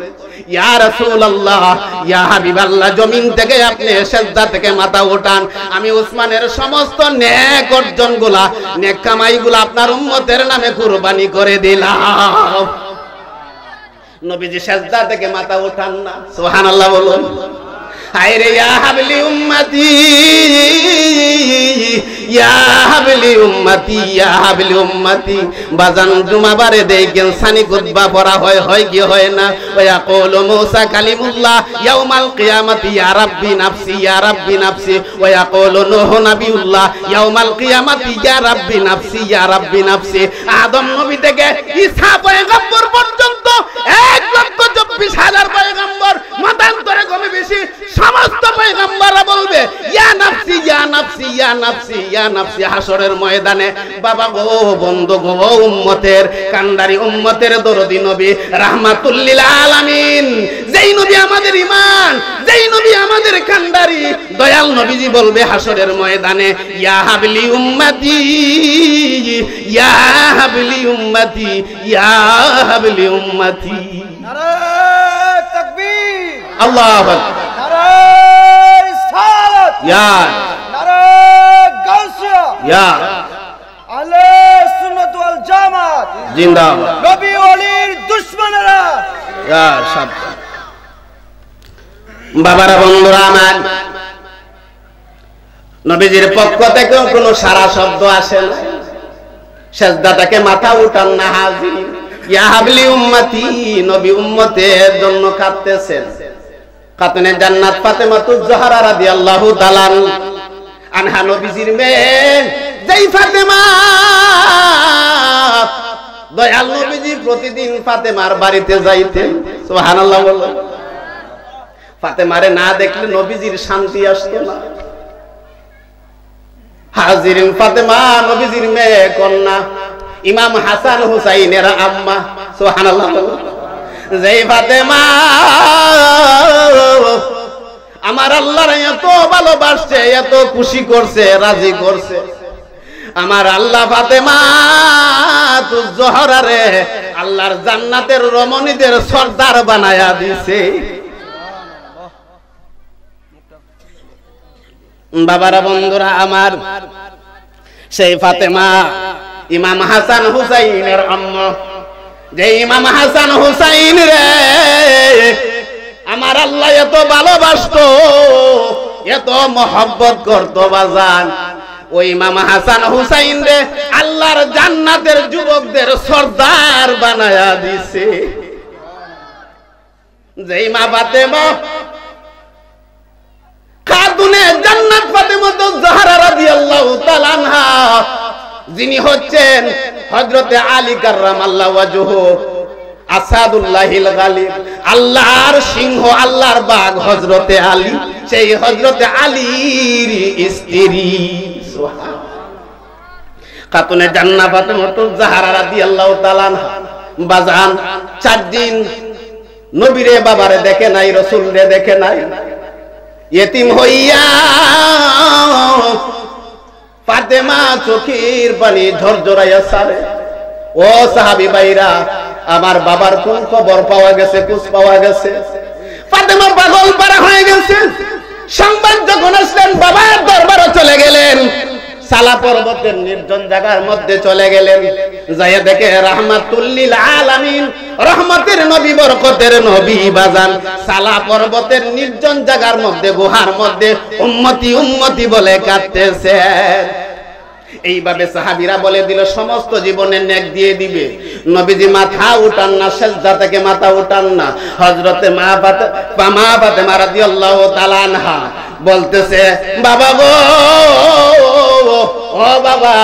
ইয়া রাসূলুল্লাহ, ইয়া হাবিবাল্লাহ, জমিন থেকে আপনি সিজদা থেকে মাথা ওঠান, আমি উসমানের সমস্ত নেক অর্জনগুলা, নেক কামাইগুলা আপনার উম্মতের নামে কুরবানি করে দিলাম। নবীজি সিজদা থেকে মাথা ওঠান না, সুবহানাল্লাহ বলুন। হায়রে ইয়া হাবলি উম্মতি, ইয়া হাবলি উম্মতি, ইয়া হাবলি উম্মতি। বাজান জুমাবারে দেখেন সানি খুতবা পড়া হয় কি হয় না? ওয়া ইয়াকুলু মূসা কালিমুল্লাহ ইয়াউমাল কিয়ামাতি, ইয়া রাব্বি নাফসি, ইয়া রাব্বি নাফসি। ওয়া ইয়াকুলু নূহ নাবিউল্লাহ ইয়াউমাল কিয়ামাতি, ইয়া রাব্বি নাফসি, ইয়া রাব্বি নাফসি। আদম নবী থেকে ঈসা পয়গম্বর পর্যন্ত 1,24,000 পয়গম্বর, মতান্তরে কমে বেশি সমস্ত পয়গম্বররা বলবে ইয়া নাফসি, ইয়া নাফসি, ইয়া নাফসি, ইয়া নাফসি। হাসরের ময়দানে বাবা গো, বন্ধু গো, উম্মতের কান্ডারি, উম্মতের দরদি নবী রাহমাতুল লিল আলামিন, যেই নবী আমাদের ঈমান, যেই নবী আমাদের কান্ডারি, দয়াল নবীজি বলবে হাসরের ময়দানে, ইয়া হাবলি উম্মতি, ইয়া হাবলি উম্মতি, ইয়া হাবলি উম্মতি। নারে তাকবীর, আল্লাহু আকবার, নারে রিসালাত, ইয়া নারে গাউসিয়া, ইয়া আহলে সুন্নাত ওয়াল জামাত জিন্দাবাদ, নবী ওলির দুশমনেরা, ইয়া সব। বাবারা, বন্ধুরা আমার, নবীজির পক্ষ থেকে কোনো সারা শব্দ আসে না, সিজদা থেকে মাথা উঠান না, হাজির ইয়া হাবলি উম্মতি, নবী উম্মতের জন্য কাঁদতেছেন। খাতুনে জান্নাত ফাতেমাতুজ জাহরা রাদিয়াল্লাহু তাআলা আনহা, নবীজির মেয়ে, যেই ফাতেমা, দয়াল নবীজি প্রতিদিন ফাতেমার বাড়িতে যাইতেন, সুবহানাল্লাহ বলুন। ফাতেমারে না দেখলে নবীজির শান্তি আসতো না। হাজিরিন, ফাতেমা নবীজির মেয়ে কন্যা, ইমাম হাসান হুসাইনের আম্মা, সুবহানাল্লাহ বলুন। যেই ফাতেমা আমার আল্লাহর এত ভালোবাসছে, এত খুশি করছে, রাজি করছে, আমার আল্লাহ ফাতেমা তুজ জহরারে আল্লাহর জান্নাতের রমণীদের সর্দার বানায়া দিছে। বাবারা, বন্ধুরা আমার, সেই ফাতেমা ইমাম হাসান হুসাইনের আম্মা, যে ইমাম হাসান হুসাইন রে আমার আল্লাহ এত ভালোবাসতো, এত মহব্বত করতো বাজান, ওই ইমাম হাসান হুসাইন রে আল্লাহর জান্নাতের যুবকদের সর্দার বানায়া দিছে। যেই মা ফাতেমা খাতুনে জান্নাত ফাতেমাতুজ জাহরা রাদিয়াল্লাহু তাআলা আনহা, যিনি হচ্ছেন হযরতে আলী কাররামাল্লাহু ওয়াজহু, আসাদুল্লাহিল গালিব, আল্লাহর সিংহ, আল্লাহর বাঘ হযরতে আলী, সেই হযরতে আলীর স্ত্রী খাতুনে জান্নাত ফাতেমাতুজ জাহরা রাদিয়াল্লাহু তাআলা আনহা। বাজান, 4 দিন নবীরে বাবারে দেখে নাই, রাসূলরে দেখে নাই, ইতিম হইয়া ফাতেমা চোখের পানি ঝরঝরাইয়া সারে। ও সাহাবী ভাইরা, আমার বাবার কোন খবর পাওয়া গেছে, কুছ পাওয়া গেছে? ফাতেমা পাগল পারা হয়ে গেছে। সংবাদ যখন আসলেন, বাবার দরবারে চলে গেলেন, সালা পর্বতের নির্জন জায়গার মধ্যে চলে গেলেন, যাইয়া দেখে রাহমাতুল লিল আলামিন, রহমতের নবী, বরকতের নবী বাজান সালা পর্বতের নির্জন জায়গার মধ্যে, গুহার মধ্যে উম্মতি উম্মতি বলে কাঁদতেছেন। এইভাবে সাহাবীরা বলে দিল সমস্ত জীবনের নেক দিয়ে দিবে। নবীজি মাথা উঠান না, সিজদা থেকে মাথা উঠান না। হযরতে মা ফাতেমা রাদিয়াল্লাহু তাআলা আনহা বলতেছে, বাবা গো, ও বাবা,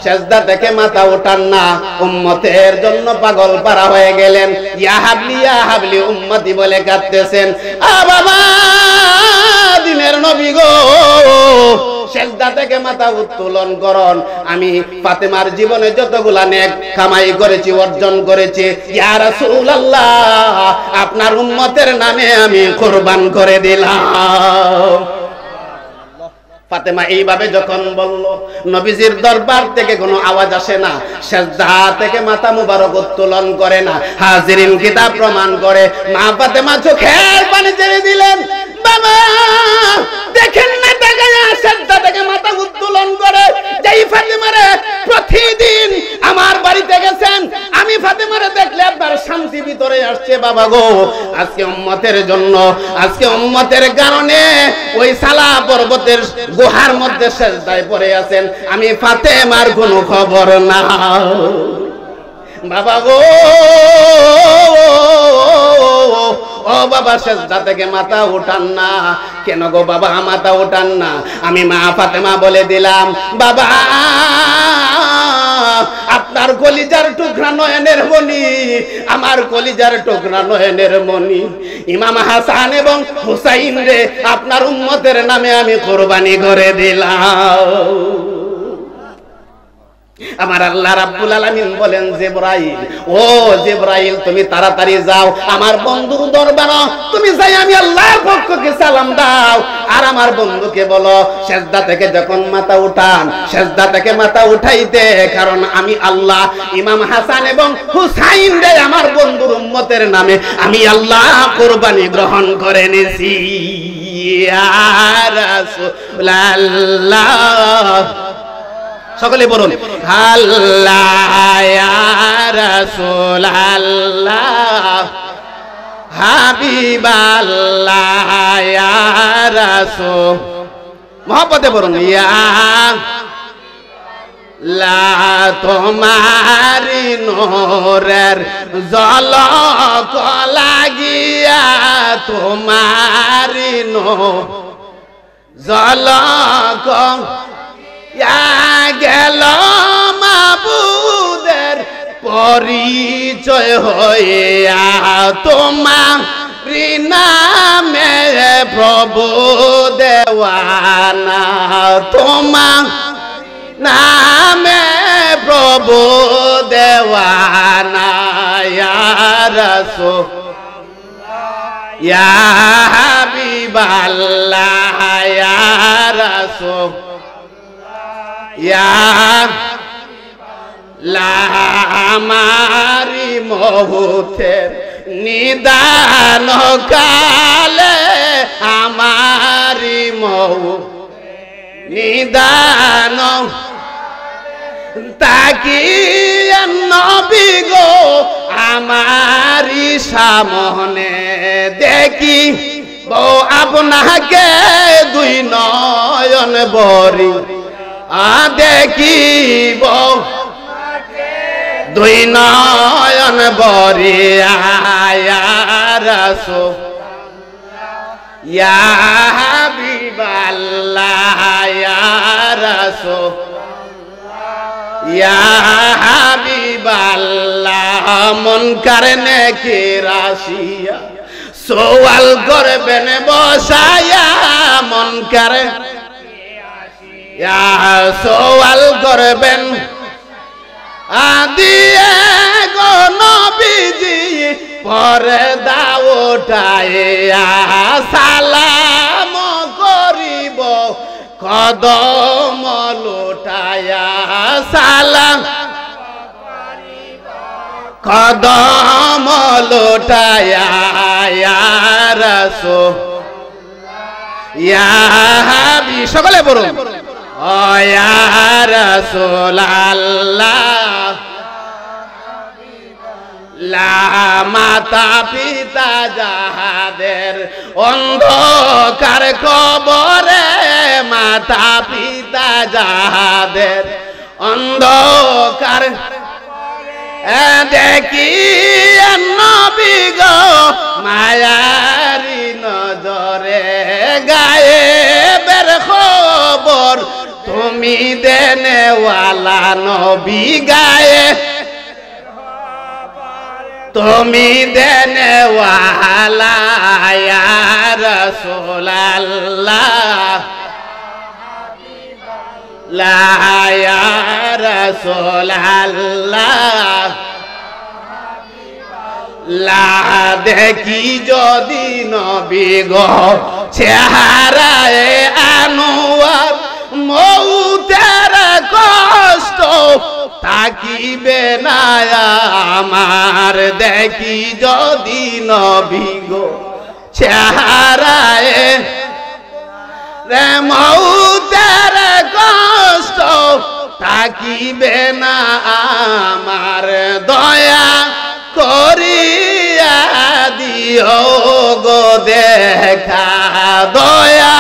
সেজদা থেকে মাথা উঠান না, উম্মতের জন্য পাগল পারা হয়ে গেলেন। ইয়া হাবলি উম্মতি বলে কাঁদতেছেন। বাবা দিনের নবী গো, সেজদা থেকে মাথা উত্তোলন করুন। আমি ফাতেমার জীবনে যতগুলা নেক কামাই করেছি, অর্জন করেছি, ইয়া রাসূলুল্লাহ আপনার উম্মতের নামে আমি কুরবান করে দিলাম। ফাতেমা এইভাবে যখন বলল, নবীজির দরবার থেকে কোনো আওয়াজ আসে না, সেজদা থেকে মাথা মুবারক উত্তোলন করে না। হাজিরিন কিতাব প্রমাণ করে, মা ফাতেমা চোখের পানি ছেড়ে দিলেন। বাবা দেখেন না, সেজদা থেকে মাথা উত্তোলন করে যেই ফাতেমারে প্রতিদিন আমার বাড়িতে গেছেন, আমি ফাতেমারে দেখলে আপনার শান্তি ভিতরে আসছে। বাবা গো, আজকে উম্মতের জন্য, আজকে উম্মতের কারণে ওই সালা পর্বতের গুহার মধ্যে সেজদায় পড়ে আছেন, আমি ফাতেমার কোনো খবর না। বাবা গো, ও বাবা সেজদা থেকে মাথা উঠান না কেন গো বাবা, মাথা উঠান না? আমি মা ফাতেমা বলে দিলাম, বাবা আপনার কলিজার টুকরা নয়নের মণি, আমার কলিজার টুকরা নয়নের মণি ইমাম হাসান এবং হুসাইন রে আপনার উম্মতের নামে আমি কুরবানি করে দিলাম। আমার আল্লাহ রাব্বুল আলামিন বলেন, জিবরাইল, ও জিবরাইল তুমি তাড়াতাড়ি যাও আমার বন্ধুর দরবারে, তুমি যাই আমি আল্লাহর পক্ষকে সালাম দাও, আর আমার বন্ধুকে বলো সেজদা থেকে যখন মাথা উঠান, সেজদা থেকে মাথা উঠাইতে, কারণ আমি আল্লাহ ইমাম হাসান এবং হুসাইন রে আমার বন্ধুর উম্মতের নামে আমি আল্লাহ কুরবানি গ্রহণ করে নিয়েছি। ইয়া রাসূলুল্লাহ, সকলে বলুন আল্লাহ ইয়া রাসূলুল্লাহ, হাবিবাল্লাহ ইয়া রাসূল, মহব্বতে বলুন ইয়া লা তোমারি নূরের ঝলক লাগিয়া, তোমারি নূর ঝলক গেল মাবুদের পরিচয় হইয়া, তোমার নামে প্রভু দেওয়ানা, তোমার নামে প্রভু দেওয়ানা। ইয়া রাসূল ইয়া হাবিবাল্লাহ ইয়া রাসূল ইয়া লামারি মহুতের নিদান কালে, আমারি মহু নিদান তাকিয়ে নবী গো আমারি সামনে দেখি বউ আপনাকে দুই নয়ন ভরি, দেখিব দুই নয়ন ভরিয়া। ইয়া রাসূল ইয়া হাবিবাল্লাহ ইয়া রাসূল ইয়া হাবিবাল্লাহ, মুনকার নেকির আসিয়া সওয়াল করবেন বসায়া, মুনকার সওয়াল করবেন দিয়ে গো নবীজি, পর্দা উঠাইয়া সালাম করিব, কদম লুটাইয়া সালাম কদম লুটাইয়া। ইয়া রাসূল ইয়া হাবি, সকলে বলুন ও ইয়া রাসূলুল্লাহ, লা মাতা পিতা যাহাদের অন্ধকার কবরে, মাতা পিতা যাহাদের অন্ধকার দেখি নবী গো মায়ারি নজরে, গায়েবের খবর তুমি তুমি দেনেওয়ালা নবী গায়ে তুমি দেনেওয়ালা ইয়া রাসূলুল্লাহ লা ইয়া রাসূলুল্লাহ লা দেখি যদি নবী গো চেহারায় আনোয়ার মৌতের কষ্ট থাকিবে না আমার দেখি যদি নবী গো চেহারায় রে মৌতের কষ্ট থাকিবে না আমার দয়া করিয়া দিও গো দেখা দয়া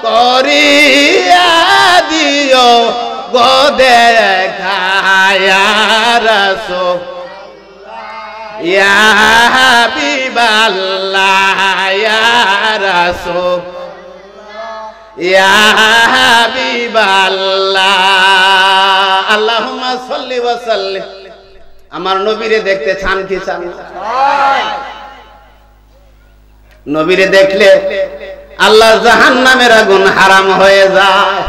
করিয়া দিও গো দেখা ইয়া রাসূল ইয়া হাবিবাল্লাহ ইয়া রাসূল ইয়া হাবিবাল্লাহ আল্লাহুম্মা সাল্লি ওয়া সাল্লিম আমার নবীরে দেখতে চান কি চান নবীরে দেখলে আল্লাহ জাহান্নামের আগুন হারাম হয়ে যায়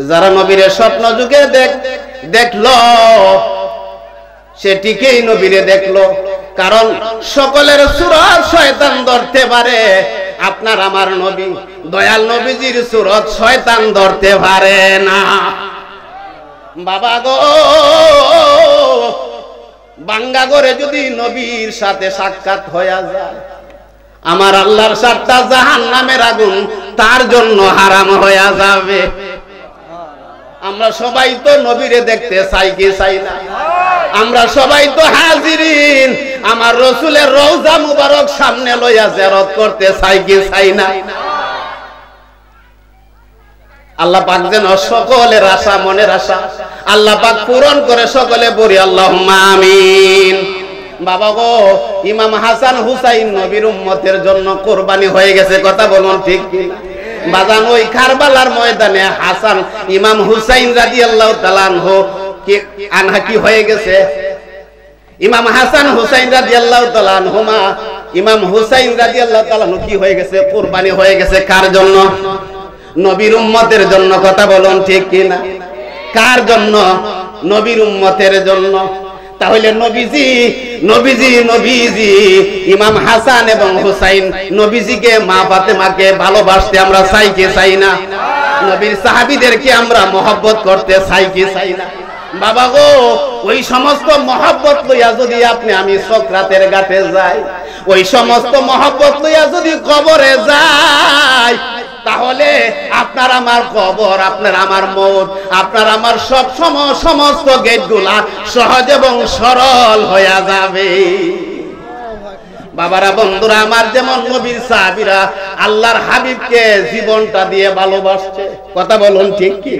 যারা নবীরে স্বপ্ন যুগে দেখলো সেটিকেই নবীরে দেখলো কারণ সকলের সুরত শয়তান ধরতে পারে আপনার আমার নবী দয়াল নবীজির সুরত শয়তান ধরতে পারে না বাবা গো বাঙ্গা করে যদি নবীর সাথে সাক্ষাৎ হয়ে যায় আমার আল্লাহর সাতটা জাহান্নামের আগুন তার জন্য হারাম হয়ে যাবে আমরা সবাই তো নবীরে দেখতে চাই কি চাই না আমরা সবাই তো হাজিরিন আমার রাসূলের রওজা মুবারক সামনে লইয়া জিয়ারত করতে চাই কি চাই না আল্লাহ পাক যেন সকলের আশা মনের আশা আল্লাহ পাক পূরণ করে সকলে বলি আল্লাহুম্মা আমিন বাবা গো ইমাম হাসান হুসাইন নবীর উম্মতের জন্য কুরবানি হয়ে গেছে কথা বলুন ঠিক কি বাজান ওই কারবালার ময়দানে হাসান ইমাম হুসাইন রাদিয়াল্লাহু তাআলা আনহা কি হয়ে গেছে ইমাম হাসান হুসাইন রাদিয়াল্লাহু তাআলা আনহুমা ইমাম হুসাইন রাদিয়াল্লাহু তাআলা কি হয়ে গেছে কুরবানি হয়ে গেছে কার জন্য নবীর উম্মতের জন্য কথা বলুন ঠিক কি না কার জন্য নবীর উম্মতের জন্য তাহলে নবীজি ইমাম হাসান এবং হুসাইন নবীজিকে মা ফাতেমাকে ভালোবাসতে আমরা চাই কি চাই না নবীর সাহাবীদেরকে আমরা মহব্বত করতে চাই কি চাই না বাবা গো ওই সমস্ত মহব্বত লইয়া যদি আপনি আমি সক্রাতের ঘাটে যাই ওই সমস্ত মহব্বত লইয়া যদি কবরে যাই তাহলে আপনার আমার কবর আপনার আমার মওত আপনার আমার সব সমস্ত গেটগুলা সহজ এবং সরল হয়ে যাবে বাবারা বন্ধুরা আমার যেমন নবীর সাহাবীরা আল্লাহর হাবিবকে জীবনটা দিয়ে ভালোবাসছে কথা বলুন ঠিক কি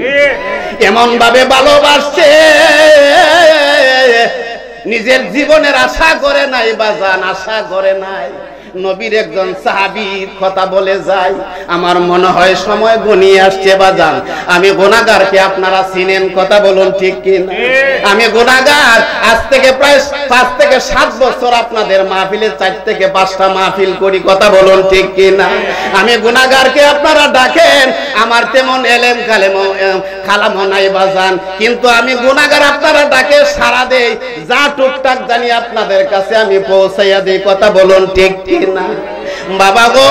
এমন ভাবে ভালোবাসছে নিজের জীবনের আশা করে নাই বাজান আশা করে নাই নবীর একজন সাহাবীর কথা বলে যায় আমার মনে হয় সময় ঘনিয়ে আসছে বাজান আমি গুনাহগারকে আপনারা চিনেন কথা বলুন ঠিক কি না আমি গুনাহগার আজ থেকে প্রায় 5 থেকে 7 বছর আপনাদের মাহফিলে 4 থেকে 5টা মাহফিল করি কথা বলুন ঠিক কি না আমি গুনাহগারকে আপনারা ডাকেন আমার তেমন এলেম কালাম নাই বাজান কিন্তু আমি গুনাহগার আপনারা ডাকে সারা দেই যা টুকটাক জানি আপনাদের কাছে আমি পৌঁছাইয়া দেই কথা বলুন ঠিক কি না বাবা গো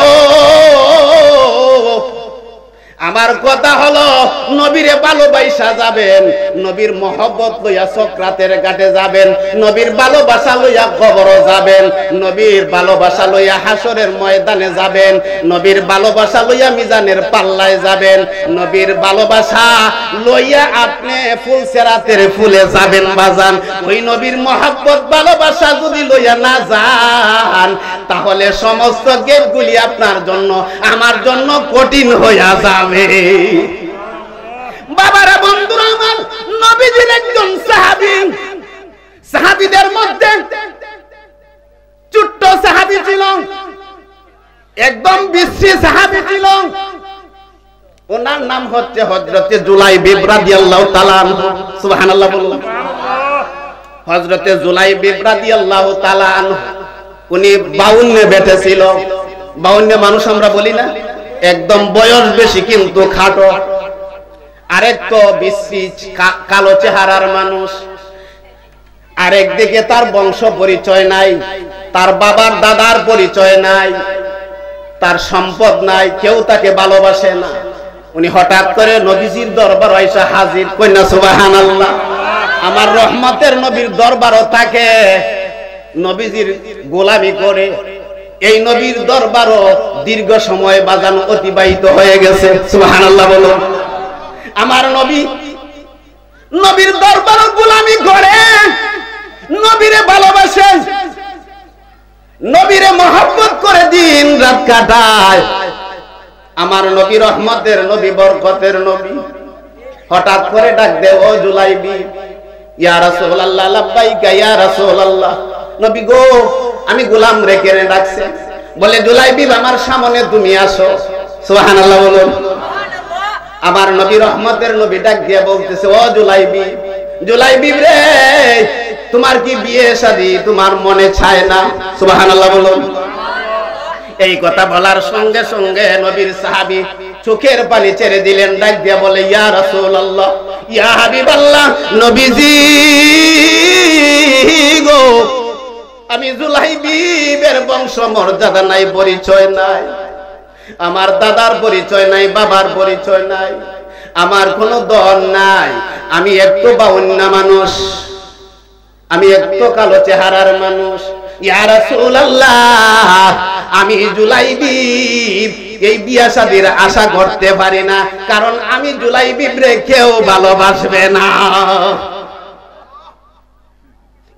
আমার কথা হলো নবীরে ভালোবাসা যাবেন নবীর মহব্বত লইয়া সক্রাতের ঘাটে যাবেন নবীর ভালোবাসা লইয়া কবরে যাবেন নবীর ভালোবাসা লইয়া হাসরের ময়দানে যাবেন নবীর ভালোবাসা লইয়া মিজানের পাল্লায় যাবেন নবীর ভালোবাসা লইয়া আপনি ফুলসেরাতের ফুলে যাবেন বাজান ওই নবীর মহব্বত ভালোবাসা যদি লইয়া না যান তাহলে সমস্ত গেটগুলি আপনার জন্য আমার জন্য কঠিন হইয়া যাবে বাবারা বন্ধুরা আমার নবীজির একজন সাহাবী সাহাবীদের মধ্যে ছোট্ট সাহাবী ছিল একদম বিশ্রী সাহাবী ছিল ওনার নাম হচ্ছে হযরতে জুলাইবিব রাদিয়াল্লাহু তাআলা আনহু। সুবহানাল্লাহ বলুন। হযরতে জুলাইবিব রাদিয়াল্লাহু তাআলা আনহু উনি 52 বেঁচে ছিল। 52 মানুষ আমরা বলি না, একদম বয়স বেশি কিন্তু খাটো। আরেক তো বিশ্রী কালো চেহারার মানুষ, আরেক দিকে তার বংশ পরিচয় নাই, তার বাবার দাদার পরিচয় নাই, তার সম্পদ নাই, কেউ তাকে ভালোবাসে না। উনি হঠাৎ করে নবীজির দরবার আইসা হাজির। কইনা সুবহানাল্লাহ। আমার রহমতের নবীর দরবারও থাকে, নবীজির গোলামি করে। এই নবীর দরবারও দীর্ঘ সময় বাজানো অতিবাহিত হয়ে গেছে। সুবহানাল্লাহ বলুন। আমার নবী নবীর দরবারও গোলামি করে, নবীরে ভালোবাসে, নবীরে মহব্বত করে দিন রাত কাটায়। আমার নবী রহমতের নবী, বরকতের নবী। হঠাৎ করে ডাক দে, ও জুলাইবি, ইয়া রাসূলুল্লাহ, লাব্বাইকা ইয়া রাসূলুল্লাহ। নবী গো, আমি গোলাম রেখে ডাকছে। বলে জুলাইবি, আমার সামনে তুমি আসো। সুবহানাল্লাহ বলুন। আমার নবী রহমতের নবী ডাক দিয়ে বলতেছে, ও জুলাইবি, জুলাইবি রে, তোমার কি বিয়ে শাদী তোমার মনে চায় না? সুবহানাল্লাহ বলুন। এই কথা বলার সঙ্গে সঙ্গে নবীর সাহাবী চোখের পানি ছেড়ে দিলেন, ডাক দিয়ে বলে, ইয়া রাসূলুল্লাহ, ইয়া হাবিবাল্লাহ, নবীজি গো, আমি জুলাইবিবের বংশ মর্যাদা নাই, পরিচয় নাই, আমার দাদার পরিচয় নাই, বাবার পরিচয় নাই, আমার কোনো দল নাই, আমি একটু বাউন্না মানুষ, আমি একটু কালো চেহারার মানুষ। ইয়া রাসূলুল্লাহ, আমি জুলাইবিব এই বিয়া শাদীর আশা করতে পারি না, কারণ আমি জুলাইবিব রে কেউ ভালোবাসবে না।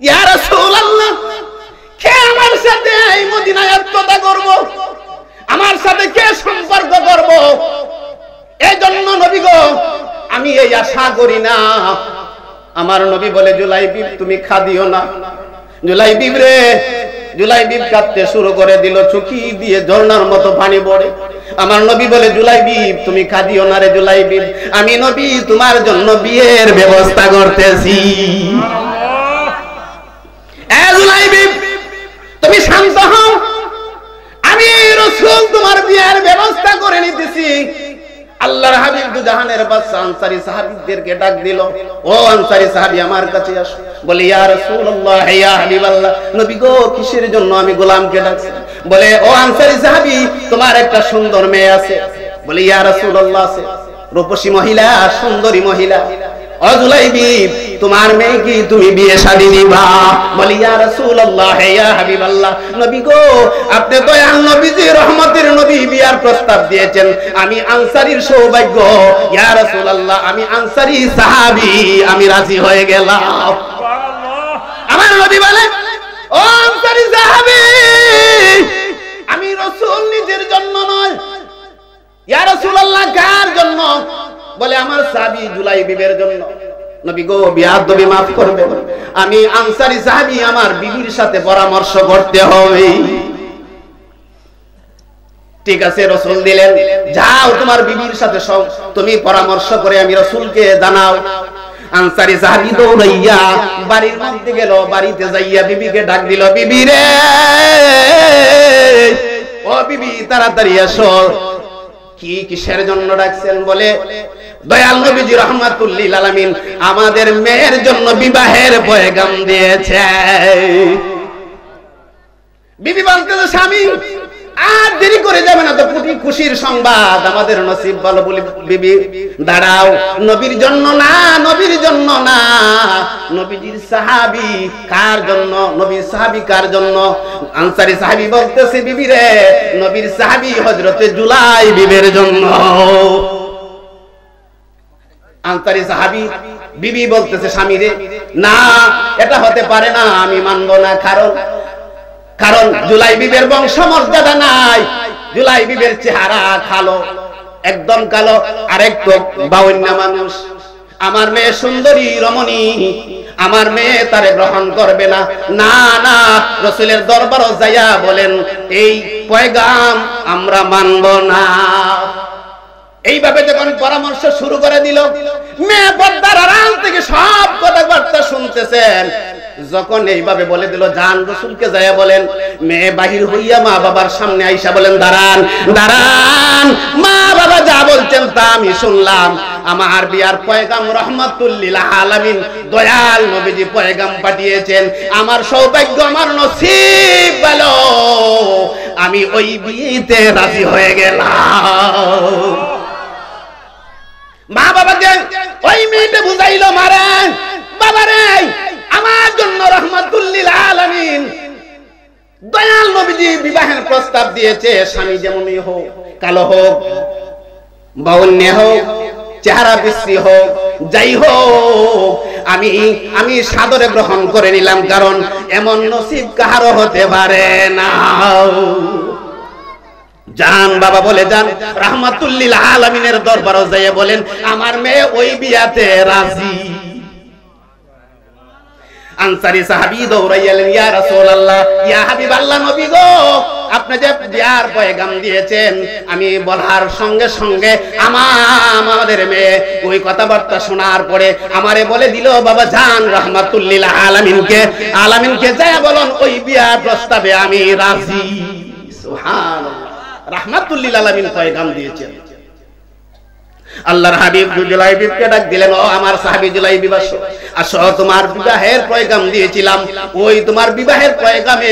ইয়া রাসূলুল্লাহ, কে আমার সাথে এই মদিনায় আত্মীয়তা করব, আমার সাথে কে সম্পর্ক করব? এই জন্য নবী গো, আমি এই আশা করি না। আমার নবী বলে, জুলাইবিব তুমি খাদিও না। জুলাইবিব রে, জুলাইবিব কাঁদতে শুরু করে দিল, চোখি দিয়ে ঝর্ণার মতো পানি পড়ে। আমার নবী বলে, জুলাইবিব তুমি খাদিও না রে জুলাইবিব, আমি নবী তোমার জন্য বিয়ের ব্যবস্থা করতেছি। এ জুলাইবিব, তুমি শান্ত হও, আমি রাসূল তোমার বিয়ের ব্যবস্থা করে নিতেছি। আল্লাহর হাবিব দুজাহানের বাদশা আনসারী সাহাবীদেরকে ডাক দিল, ও আনসারী সাহাবী আমার কাছে আসো। বলে, ইয়া রাসূলুল্লাহ, ইয়া হাবিবাল্লাহ, নবী গো, কিসের জন্য আমি গোলামকে ডাকছি? বলে, ও আনসারী সাহাবী, তোমার একটা সুন্দর মেয়ে আছে। বলে, ইয়া রাসূলুল্লাহ, আছে। রূপসী মহিলা, সুন্দরী মহিলা। ও জুলাইবিব, তোমার মেয়ে কি তুমি বিয়ে শাদী দিবা? বলে, ইয়া রাসূলুল্লাহ, ইয়া হাবিবাল্লাহ, নবী গো, আপনি দয়াল নবীজি রহমতের নবী বিয়ার প্রস্তাব দিয়েছেন, আমি আনসারীর সৌভাগ্য। ইয়া রাসূলুল্লাহ, আমি আনসারী সাহাবী, আমি রাজি হয়ে গেলাম। আমার নবী বলে, ও আনসারী সাহাবী, আমি রাসূল নিজের জন্য নয়। ইয়া রাসূলুল্লাহ, কার জন্য? বলে, আমার সাহাবী জুলাইবিবের জন্য। নবী গো, বিয়াদবি মাফ করবেন, আমি আনসারী সাহাবী, আমার বিবির সাথে পরামর্শ করতে হবে। ঠিক আছে, রাসূল দিলেন, যাও তোমার বিবির সাথে তুমি পরামর্শ করে আমি রাসূলকে জানাও। আনসারী সাহাবী দৌড়াইয়া বাড়ির মধ্যে গেল, বাড়িতে যাইয়া বিবিকে ডাক দিল, বিবি রে, ও বিবি, তাড়াতাড়ি এসো। কি কিসের জন্য ডাকছেন? বলে, দয়াল নবীজি রাহমাতুল লিল আলামিন আমাদের মেয়ের জন্য বিবাহের পয়গাম দিয়েছে। বিবি বলতেছে, স্বামী আর দেরি করে যাবে না তো, খুশির সংবাদ আমাদের নসিব ভালো। বলি, বিবি দাঁড়াও, নবীর জন্য না, নবীর জন্য না, নবীজির সাহাবী কার জন্য? নবীর সাহাবী কার জন্য? আনসারী সাহাবী বলতেছে, বিবি রে, নবীর সাহাবী হযরতে জুলাইবিবের জন্য। আনসারী সাহাবী বিবি বলতেছে, স্বামী রে, না, এটা হতে পারে না, আমি মানব না, কারণ জুলাইবিবের বংশ মর্যাদা নাই, জুলাইবিবের চেহারা কালো, একদম কালো, আরেকটু বাউন্না মানুষ। আমার মেয়ে সুন্দরী রমণী, আমার মেয়ে তারে গ্রহণ করবে না। না না, রাসূলের দরবারে যাইয়া বলেন, এই পয়গাম আমরা মানব না। এইভাবে যখন পরামর্শ শুরু করে দিল, মেয়ে পর্দার আড়াল থেকে সব কথাবার্তা শুনতেছেন। যখন এইভাবে বলে দিল, জান রাসূলকে যায়া বলেন। মেয়ে বাহির হইয়া মা বাবার সামনে আইসা বলেন, দাঁড়ান দাঁড়ান, মা বাবা যা বলছেন তা আমি শুনলাম। আমার বিয়ার পয়গাম রহমাতুল লিল আলামিন দয়াল নবীজি পয়গাম পাঠিয়েছেন। আমার সৌভাগ্য, আমার নসিব ভালো, আমি ওই বিয়েতে রাজি হয়ে গেলাম। মা বাবাকে ওই মেয়েটা বুঝাইলো, মারে বাবারে, আমার জন্য রহমাতুল লিল আলামিন দয়াল নবীজি বিবাহের প্রস্তাব দিয়েছে। স্বামী যেমনই হোক, কালো হোক, বাউন্য হোক, চেহারা বিশ্রী হোক, যাই হোক, আমি সাদরে গ্রহণ করে নিলাম, কারণ এমন নসিব কাহারও হতে পারে না। জান বাবা বলে যান, রাহমাতুল লিল আলামিনের দরবারে যাইয়া বলেন, আমার মেয়ে ওই বিয়াতে রাজি। আনসারী সাহাবী দৌড়াইলেন, ইয়া রাসূলুল্লাহ, ইয়া হাবিবাল্লাহ, নবী গো, আপনি যে বিয়ার পয়গাম দিয়েছেন, আমি বলার সঙ্গে সঙ্গে আমাদের মেয়ে ওই কথাবার্তা শোনার পরে আমারে বলে দিল, বাবা জান রাহমাতুল লিল আলামিনকে যায় বলুন ওই বিয়ার প্রস্তাবে আমি রাজি। সুবহানাল্লাহ, রাহমাতুল লিল আলামিন পয়গাম দিয়েছেন। আল্লাহর হাবিব জুলাইবিবকে ডাক দিলেন, ও আমার সাহাবী জুলাইবিব, আসো, তোমার বিবাহের পয়গাম দিয়েছিলাম, ওই তোমার বিবাহের পয়গামে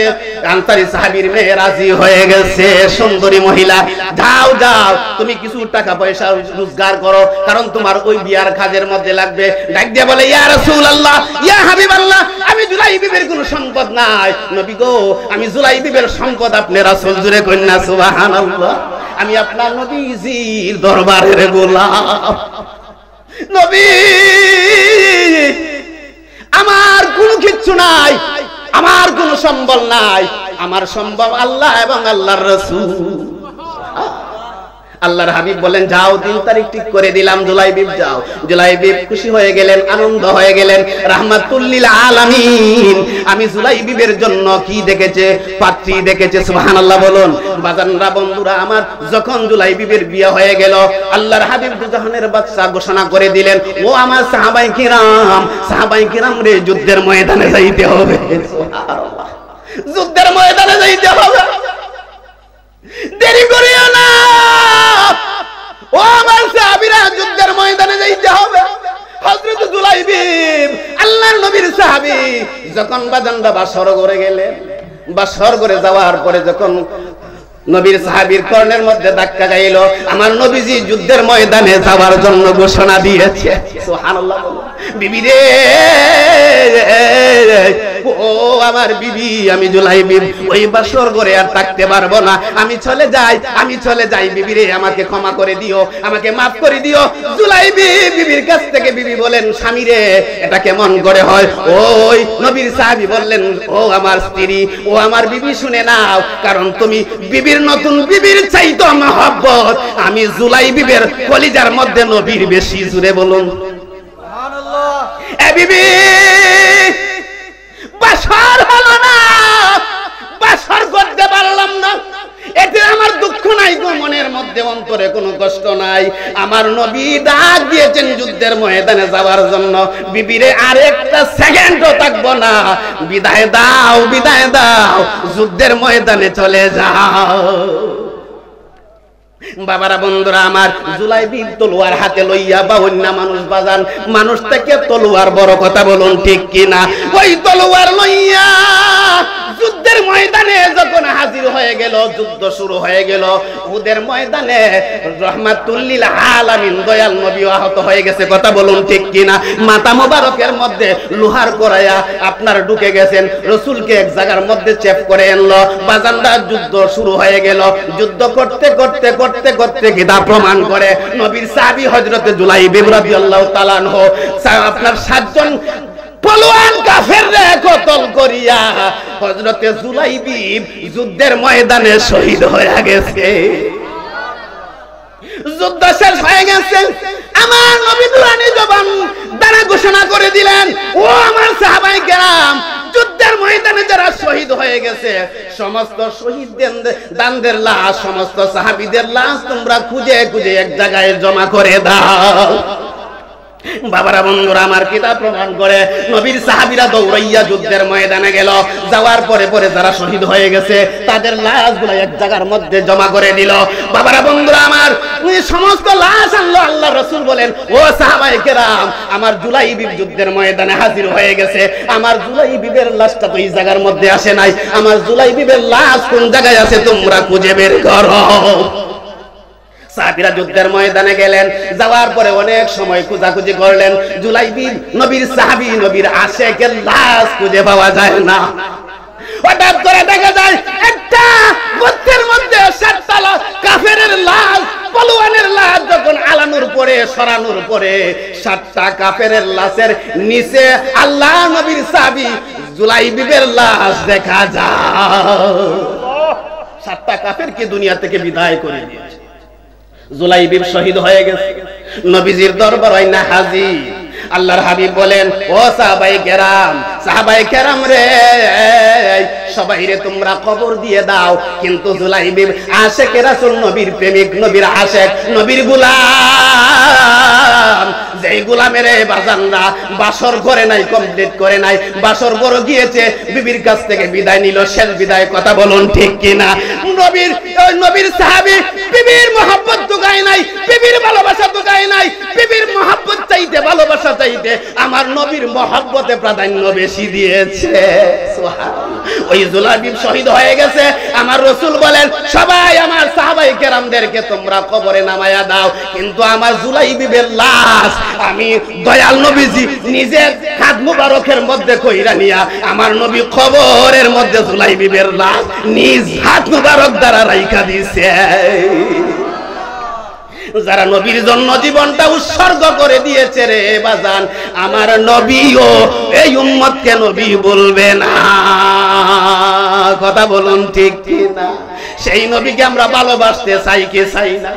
আনসারী সাহাবীর মেয়ে রাজি হয়ে গেছে। সুন্দরী মহিলা, যাও যাও, তুমি কিছু টাকা পয়সা রোজগার করো, কারণ তোমার ওই বিয়ার কাজের মধ্যে লাগবে। ডাক দিয়ে বলে, ইয়া রাসূলুল্লাহ, ইয়া হাবিবাল্লাহ, আমি জুলাইবিবের কোনো সম্পদ নাই, নবী গো, আমি জুলাইবিবের সম্পদ আপনি রাসূল। জুরে কন্যা সুবহানাল্লাহ, আমি আপনার নবীজির দরবারের গোলাম। নবী, আমার কোনো কিচ্ছু নাই, আমার কোনো সম্বল নাই, আমার সম্বল আল্লাহ এবং আল্লাহর রাসূল। আল্লাহর হাবিব বলেন, যাও, 3 তারিখ ঠিক করে দিলাম, জুলাইবিব যাও। জুলাইবিব খুশি হয়ে গেলেন, আনন্দ হয়ে গেলেন। রাহমাতুল লিল আলামিন আমি জুলাইবিবের জন্য কি দেখেছে? পাত্রী দেখেছে। সুবহানাল্লাহ বলুন। বাজানরা, বন্ধুরা আমার, যখন জুলাইবিবের বিয়ে হয়ে গেল, আল্লাহর হাবিব দুজাহানের বাদশা ঘোষণা করে দিলেন, ও আমার সাহাবায়ে কিরাম রে, যুদ্ধের ময়দানে যাইতে হবে। সুবহানাল্লাহ, যুদ্ধের ময়দানে যাইতে হবে, দেরি করিও না। ও আমার সাহাবীরা, যুদ্ধের ময়দানে যাইতে হবে। হযরত জুলাইবিব আল্লাহর নবীর সাহাবী যখন বাজানরা বাসর ঘরে গেলেন, বাসর ঘরে যাওয়ার পরে যখন নবীর সাহাবীর কর্ণের মধ্যে ধাক্কা গাইল, আমার নবীজি যুদ্ধের ময়দানে যাওয়ার জন্য ঘোষণা দিয়েছে। সুবহানাল্লাহ। বিবি রে, ও আমার বিবি, আমি জুলাইবিব ওই বাসর ঘরে আর থাকতে পারবো না, আমি চলে যাই, বিবি রে, আমাকে ক্ষমা করে দিও, আমাকে মাফ করে দিও। জুলাইবিব বিবির কাছ থেকে বিবি বলেন, স্বামী রে, এটা কেমন করে হয়? ওই নবীর সাহাবী বললেন, ও আমার স্ত্রী, ও আমার বিবি, শুনে নাও, কারণ তুমি বিবির নতুন বিবির চাইতো মহব্বত আমি জুলাইবিবের কলিজার মধ্যে নবীর বেশি। জুড়ে বলুন সুবহানাল্লাহ। এ বিবি, বাসর হলো না, বাসর করতে পারলাম না, এতে আমার দুঃখ নাই গো, মনের মধ্যে অন্তরে কোনো কষ্ট নাই। আমার নবী ডাক দিয়েছেন যুদ্ধের ময়দানে যাওয়ার জন্য, বিবিরে আর একটা সেকেন্ডও থাকবো না, বিদায় দাও, বিদায় দাও, যুদ্ধের ময়দানে চলে যাও। বাবারা, বন্ধুরা আমার, জুলাইবিব তলোয়ার হাতে লইয়া, বা অন্য মানুষ বাজান, মানুষ থেকে তলোয়ার বড় কথা, বলুন ঠিক কিনা? ওই তলোয়ার লইয়া যুদ্ধের ময়দানে যখন হাজির হয়ে গেল, যুদ্ধ শুরু হয়ে গেল। উহুদের ময়দানে রাহমাতুল লিল আলামিন দয়াল নবী আহত হয়ে গেছে, কথা বলুন ঠিক কিনা? মাথা মোবারকের মধ্যে লোহার করায়া আপনার ঢুকে গেছেন, রাসূলকে এক জায়গার মধ্যে চেপ করে আনলো। বাজানরা, যুদ্ধ শুরু হয়ে গেল। যুদ্ধ করতে করতে করতে করতে কিতাব প্রমাণ করে নবীর সাহাবী হযরত জুলাইবিব রাদিয়াল্লাহু তাআলা আনহু আপনার 7 জন পলোয়ান কাফেররে কতল করিয়া হযরতে জুলাইবিব যুদ্ধের ময়দানে শহীদ হয়ে গেছে। যুদ্ধ শেষ হয়ে গেছে, আমার নবী নুরানি জবান দ্বারা ঘোষণা করে দিলেন, ও আমার সাহাবায়ে কেরাম, যুদ্ধ যুদ্ধের ময়দানে যারা শহীদ হয়ে গেছে সমস্ত শহীদদের লাশ, সমস্ত সাহাবীদের লাশ তোমরা খুঁজে খুঁজে এক জায়গায় জমা করে দাও। বাবারা বন্ধুরা আমার কিতাব প্রমাণ করে নবীর সাহাবীরা দৌড়াইয়া যুদ্ধের ময়দানে গেল, যাওয়ার পরে পরে যারা শহীদ হয়ে গেছে তাদের লাশগুলো এক জায়গার মধ্যে জমা করে দিল। বাবারা বন্ধুরা আমার সমস্ত লাশ আনলো। আল্লাহ রাসূল বলেন, ও সাহাবায়ে কেরাম, আমার জুলাইবিব যুদ্ধের ময়দানে হাজির হয়ে গেছে, আমার জুলাইবিবের লাশটা তো এই জায়গার মধ্যে আসে নাই, আমার জুলাইবিবের লাশ কোন জায়গায় আছে তোমরা খুঁজে বের করো। সাহাবীরা যুদ্ধের ময়দানে গেলেন, যাওয়ার পরে অনেক সময় খোঁজাখুঁজি করলেন, জুলাইবিব নবীর সাহাবী, নবীর আশেকের লাশ খুঁজে পাওয়া যায় না। হঠাৎ করে দেখা যায় একটা গর্তের মধ্যে 7টা কাফেরের লাশ, পলোয়ানের লাশ যখন আলানোর পরে সরানোর পরে 7টা কাফেরের লাশের নিচে আল্লাহ নবীর সাহাবী জুলাইবিবের লাশ দেখা যায়। 7টা কাফেরকে দুনিয়া থেকে বিদায় করে দিয়েছে। জুলাইবিব শহীদ হয়ে গেছে, নবীজির দরবারে না হাজির। আল্লাহর হাবিব বলেন, ও সাহাবায়ে কেরাম রে, সবাই রে তোমরা কবর দিয়ে দাও, কিন্তু জুলাইবিব আশেকে রাসূল, নবীর প্রেমিক, নবীর আশেক, নবীর গোলাম, যেই গোলামের বাজানরা বাসর করে নাই, কমপ্লিট করে নাই, বাসর বড় গিয়েছে, বিবির কাছ থেকে বিদায় নিল, শেষ বিদায়, কথা বলুন ঠিক কিনা? নবীর সাহাবী বিবির মহব্বত দুগায় নাই, বিবির ভালোবাসা দুগায় নাই, বিবির মহব্বত চাইতে, ভালোবাসা চাইতে আমার নবীর মহব্বতে প্রাধান্য বেশি দিয়েছে। সুবহানাল্লাহ। ওই জুলাইবিব শহীদ হয়ে গেছে। আমার রাসূল বলেন, সবাই আমার সাহাবায়ে কেরামদেরকে তোমরা কবরে নামায়া দাও, কিন্তু আমার জুলাইবিবের লাশ আমি দয়াল নবীজি নিজের হাত মুবারকের মধ্যে কইরা নিয়া আমার নবী কবরের মধ্যে জুলাইবিবের লাশ নিজ হাত মুবারক দ্বারা রাইখা দিয়েছে। যারা নবীর জন্য জীবনটা উৎসর্গ করে দিয়েছে রে বাজান, আমার নবীও এই উম্মতকে নবী বলবে না, কথা বলুন ঠিক কিনা? সেই নবীকে আমরা ভালোবাসতে চাই কি চাই না?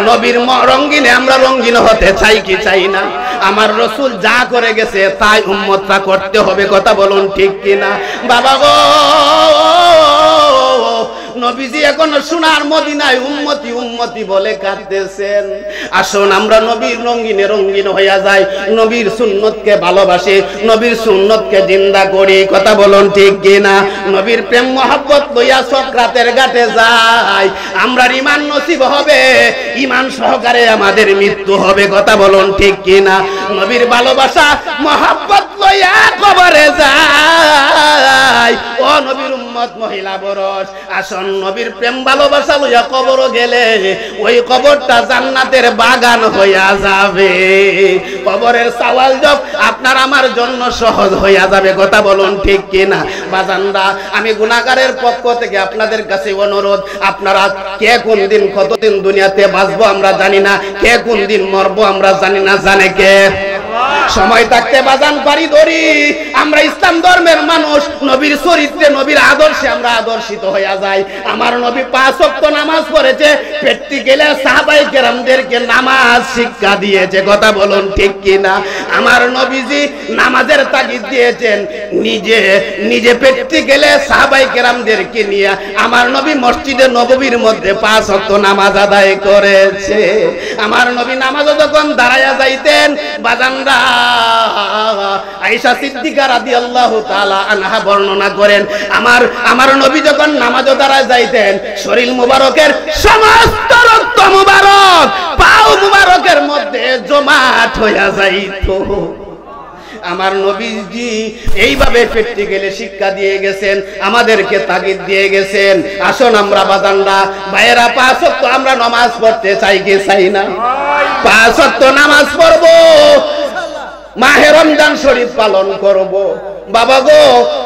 নবীর রঙ্গিনে আমরা রঙ্গিন হতে চাই কি চাই না? আমার রাসূল যা করে গেছে তাই উম্মতরা করতে হবে, কথা বলুন ঠিক কিনা? বাবা গো, নবীজি এখন সোনার মদিনায় উম্মতি উম্মতি বলে কাঁদতেছেন। আসুন আমরা নবীর রঙ্গিনে রঙ্গিন হইয়া যাই, নবীর সুন্নতকে ভালোবাসি, নবীর সুন্নতকে জিন্দা করি, কথা বলুন ঠিক কিনা? নবীর প্রেম মহব্বত লইয়া সক্রাতের ঘাটে যাই, আমরা ঈমান নসিব হবে, ঈমান সহকারে আমাদের মৃত্যু হবে, কথা বলুন ঠিক কিনা? নবীর ভালোবাসা মহব্বত লইয়া কবরে যাই। ও নবীর উম্মত মহিলা বরস, আসুন নবীর প্রেম ভালোবাসা লইয়া কবর গেলে ওই কবরটা জান্নাতের বাগান হইয়া যাবে। কবরের সওয়াল জব আপনার আমার জন্য সহজ হইয়া যাবে, কথা বলুন ঠিক কিনা? বাজানরা, আমি গুনাহগারের পক্ষ থেকে আপনাদের কাছে অনুরোধ, আপনারা কে কোন দিন কতদিন দুনিয়াতে বাঁচবো আমরা জানি না, কে কোন দিন মরবো আমরা জানি না, জানে কে? সময় থাকতে বাজান পারি ধরি, আমরা ইসলাম ধর্মের মানুষ, নবীর চরিত্রে, নবীর আদর্শে আমরা আদর্শিত হইয়া যাই। আমার নবী 5 ওয়াক্ত নামাজ পড়েছে, প্র্যাকটিক্যালে সাহাবায়ে কেরামদেরকে নামাজ শিক্ষা দিয়েছে, কথা বলুন ঠিক কিনা? আমার নবীজি নামাজের তাগিদ দিয়েছেন, নিজে প্র্যাকটিক্যালে সাহাবায়ে কেরামদেরকে নিয়ে আমার নবী মসজিদে নববীর মধ্যে 5 ওয়াক্ত নামাজ আদায় করেছে। আমার নবী নামাজে যখন দাঁড়ায়া যাইতেন, বাজানরা আয়েশা সিদ্দিকা রাদিয়াল্লাহু তাআলা আনহা বর্ণনা করেন, আমার নবী যখন নামাজে দাঁড়ায় যাইতেন, শরীর মুবারকের সমস্ত রক্ত মুবারক পাও মুবারকের মধ্যে জমাট হইয়া যাইত। আমার নবীজি এইভাবে প্র্যাকটিক্যালি শিক্ষা দিয়ে গেছেন, আমাদেরকে তাগিদ দিয়ে গেছেন। আসুন আমরা বাজানরা ভাইয়েরা 5 ওয়াক্ত আমরা নামাজ পড়তে চাই কি চাই না? 5 ওয়াক্ত নামাজ পড়বো, মাহে রমজান শরীফ পালন করব। বাবা গো,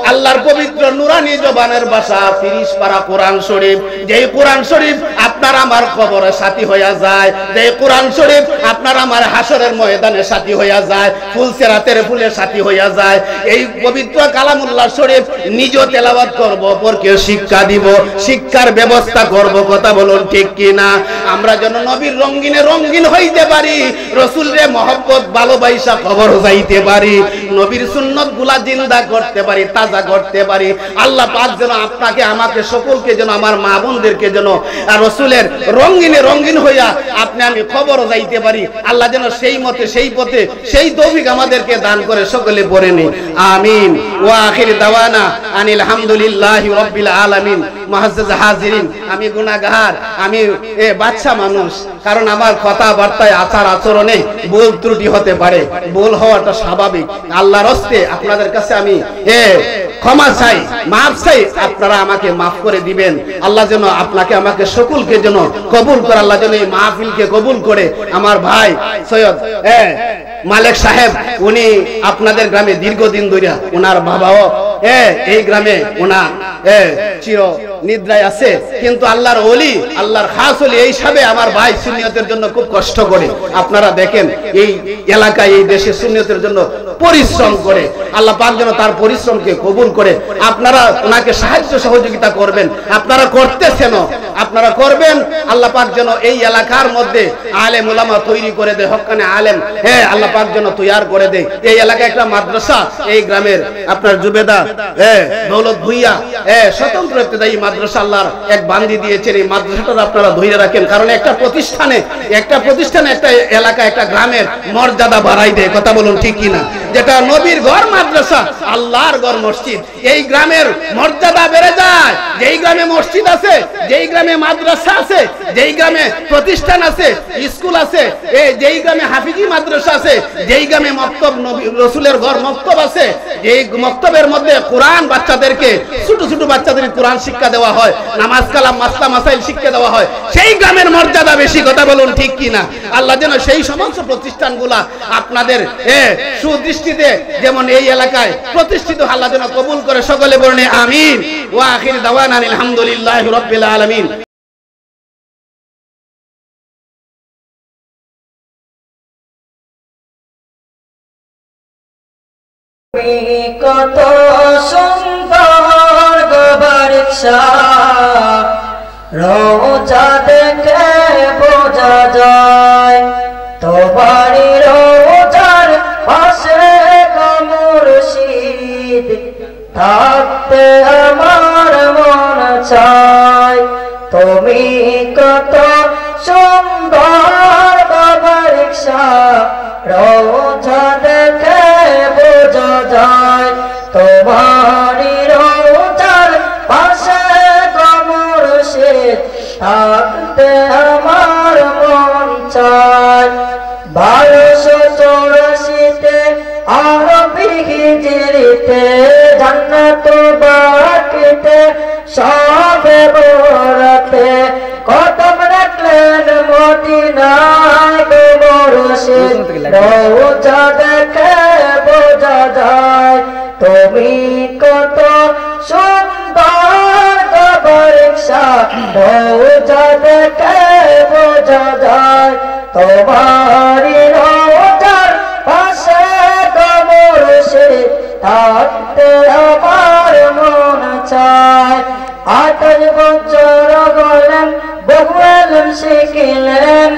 আল্লাহর পবিত্র নুরানি জবানের ভাষা 30 পারা কোরআন শরীফ, যেই কোরআন শরীফ আপনার আমার কবরে সাথী হইয়া যায়, যেই কোরআন শরীফ আপনার আমার হাসরের ময়দানে সাথী হইয়া যায়, ফুলসিরাতের ফুলে সাথী হইয়া যায়, এই পবিত্র কালামুল্লাহ শরীফ নিজে তেলাওয়াত করব, অপরকে শিক্ষা দিব, শিক্ষার ব্যবস্থা করব, কথা বলুন ঠিক কিনা? আমরা যেন নবীর রঙ্গিনে রঙ্গিন হইতে পারি, রাসূলের মহব্বত ভালোবাসা কবর যাইতে পারি, নবীর সুন্নাত গুলা জিন্দা জিন্দা করতে পারি, তাজা করতে পারি। আল্লাহ পাক যেন আপনাকে আমাকে সকলকে যেন আমার মা বোনদেরকে যেন রাসূলের রঙিনে রঙিন হইয়া আপনি আমি খবর যাইতে পারি। আল্লাহ যেন সেই মতে সেই পথে সেই তৌফিক আমাদেরকে দান করে সকলে পড়ে নি আমিন। ওয়া আখির দাওয়ানা আনিল হামদুলিল্লাহি রাব্বিল আলামিন। মুআজ্জাজ হাজিরিন, আমি গুনাহগার, আমি বাচ্চা মানুষ, কারণ আমার কথাবার্তায় আচার আচরণে ভুল ত্রুটি হতে পারে, ভুল হওয়াটা স্বাভাবিক। আল্লাহর হস্তে আপনাদের কাছে আমি ক্ষমা চাই, মাফ চাই, আপনারা আমাকে মাফ করে দিবেন। আল্লাহ যেন আপনাকে আমাকে সকলকে যেন কবুল করে, আল্লাহ যেন এই মাহফিলকে কবুল করে। আমার ভাই সৈয়দ মালিক সাহেব, উনি আপনাদের গ্রামে দীর্ঘদিন ধরে, ওনার বাবাও এই গ্রামে ওনার চির নিদ্রায় আছে, কিন্তু আল্লাহর ওলি, আল্লাহর খাস ওলি এই হিসাবে আমার ভাই সুন্নিয়তের জন্য খুব কষ্ট করে। আপনারা দেখেন এই এলাকায় এই দেশে সুন্নিয়তের জন্য পরিশ্রম করে। আল্লাহ পাক যেন তার পরিশ্রমকে কবুল করে। আপনারা ওনাকে সাহায্য সহযোগিতা করবেন, আপনারা করতেছেন, আপনারা করবেন। আল্লাহ পাক যেন এই এলাকার মধ্যে আলেম উলামা তৈরি করে দেয়, হক্কানে আলেম আল্লাহ পাক যেন তৈয়ার করে দেয়। এই এলাকায় একটা মাদ্রাসা, এই গ্রামের আপনার জুবেদা দৌলত ভুইয়া স্বতন্ত্র ইবতেদায়ী মাদ্রাসা আল্লাহর এক বান্দি দিয়েছেন। এই মাদ্রাসাটা আপনারা ধরে রাখেন, কারণ একটা প্রতিষ্ঠানে একটা এলাকা একটা গ্রামের মর্যাদা বাড়াই দেয়। কথা বলুন ঠিক কিনা? যেটা নবীর ঘর মাদ্রাসা, আল্লাহর ঘর মসজিদ, এই গ্রামের মর্যাদা বেড়ে যায়। যেই গ্রামে মসজিদ আছে, যেই গ্রামে মাদ্রাসা আছে, যেই গ্রামে প্রতিষ্ঠান আছে, স্কুল আছে, যেই গ্রামে হাফিজি মাদ্রাসা আছে, যেই গ্রামে মক্তব, নবী রাসূলের ঘর মক্তব আছে, এই মক্তবের মধ্যে কোরআন বাচ্চাদেরকে, ছোট ছোট বাচ্চাদের কোরআন শিক্ষা দেওয়া হয়, নামাজ কালাম মাসলা মাসাইল শিক্ষা দেওয়া হয়, সেই গ্রামের মর্যাদা বেশি। কথা বলুন ঠিক কিনা? আল্লাহ যেন সেই সমস্ত প্রতিষ্ঠানগুলা আপনাদের সুদৃষ্টিতে যেমন এই এলাকায় প্রতিষ্ঠিত, আল্লাহ যেন কবুল করে। সকলে বলেন আমিন। ওয়া আখির দাওয়ানা আলহামদুলিল্লাহি রাব্বিল আলামিন। কত সুন্দর গোবরশা, রোজা দেখে বোঝা যায় তোমারি রোজার পাশে মুর্শিদ থাকতে আমার মন চায়। তুমি কত সুন্দর গোবরশা, রোজা দেখে বোঝা যায় তোমারি রোজার পাশে মুর্শিদ থাকতে আমার মন চায়। 1284 আরবি হিজরিতে জান্নাত বাকিতে সবে বরাতে কদম রাখলেন মদিনায় গো মুর্শিদ, রোজা দেখে বোঝা যায় তুমি কত সুন্দর গোবরশা, রোজা দেখে বোঝা যায় তোমারি রোজার পাশে গো মুর্শিদ থাকতে আমার মন চায়। 28 বছর গলেন, বহু ইলম শিখিলেন,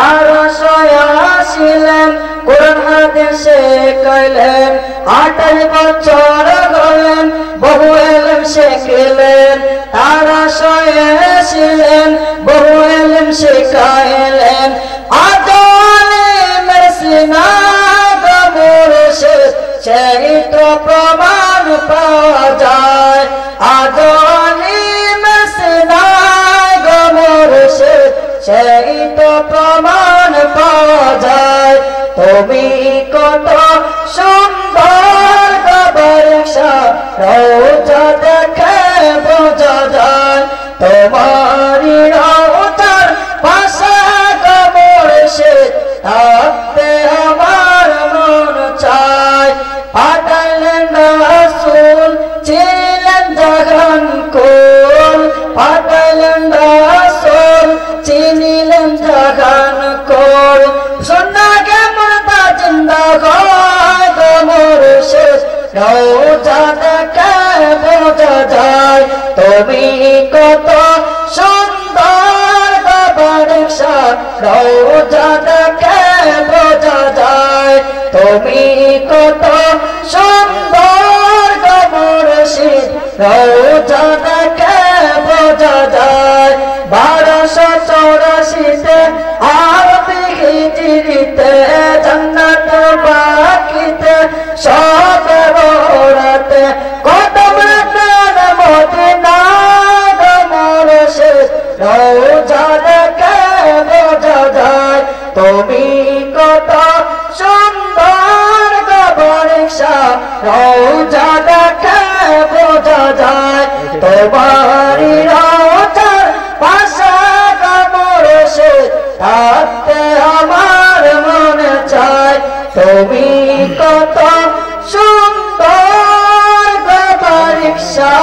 1880 কোরআন হাদিস শিখাইলেন। 28 বছর গলেন, বহু ইলম শিখিলেন, 1880 বহু ইলম শিখাইলেন। আলিমের সিনায় গো মুর্শিদ সেই তো প্রমাণ পাওয়া যায়। আলিমের সিনায় গো মুর্শিদ সেই তো প্রমাণ পাওয়া যায়। তুমি কত সুন্দর গোবরশা, রোজা দেখে বোঝা যায় তোমারি রোজার পাশে গো মুর্শিদ থাকতে আমার মন চায়। পাঠালেন রাসূল ছিলেন জাহান কুল, পাঠালেন রাসূল ছিলেন জাহান কুল, সোনাকে মুর্দা জিন্দা হয় গো মুর্শিদ, রোজা দেখে বোঝা যায় তুমি কত সুন্দর গোবরশা, রোজা দেখে বোঝা যায় তুমি কত সুন্দর রওজা দেখে বোঝা যায় 1284 আরবি হিজরিতে জান্নাত বাকিতে সবে বরাতে কদম রাখেন মদিনা গো মুর্শিদ রওজা দেখে বোঝা যায় তুমি কত সুন্দর গো বরিশা রওজা দেখে বোঝা যায় তোমারি রওজার পাশে গো মুর্শিদ থাকতে আমার মনে চায় তুমি কত সুন্দর গো বরিশা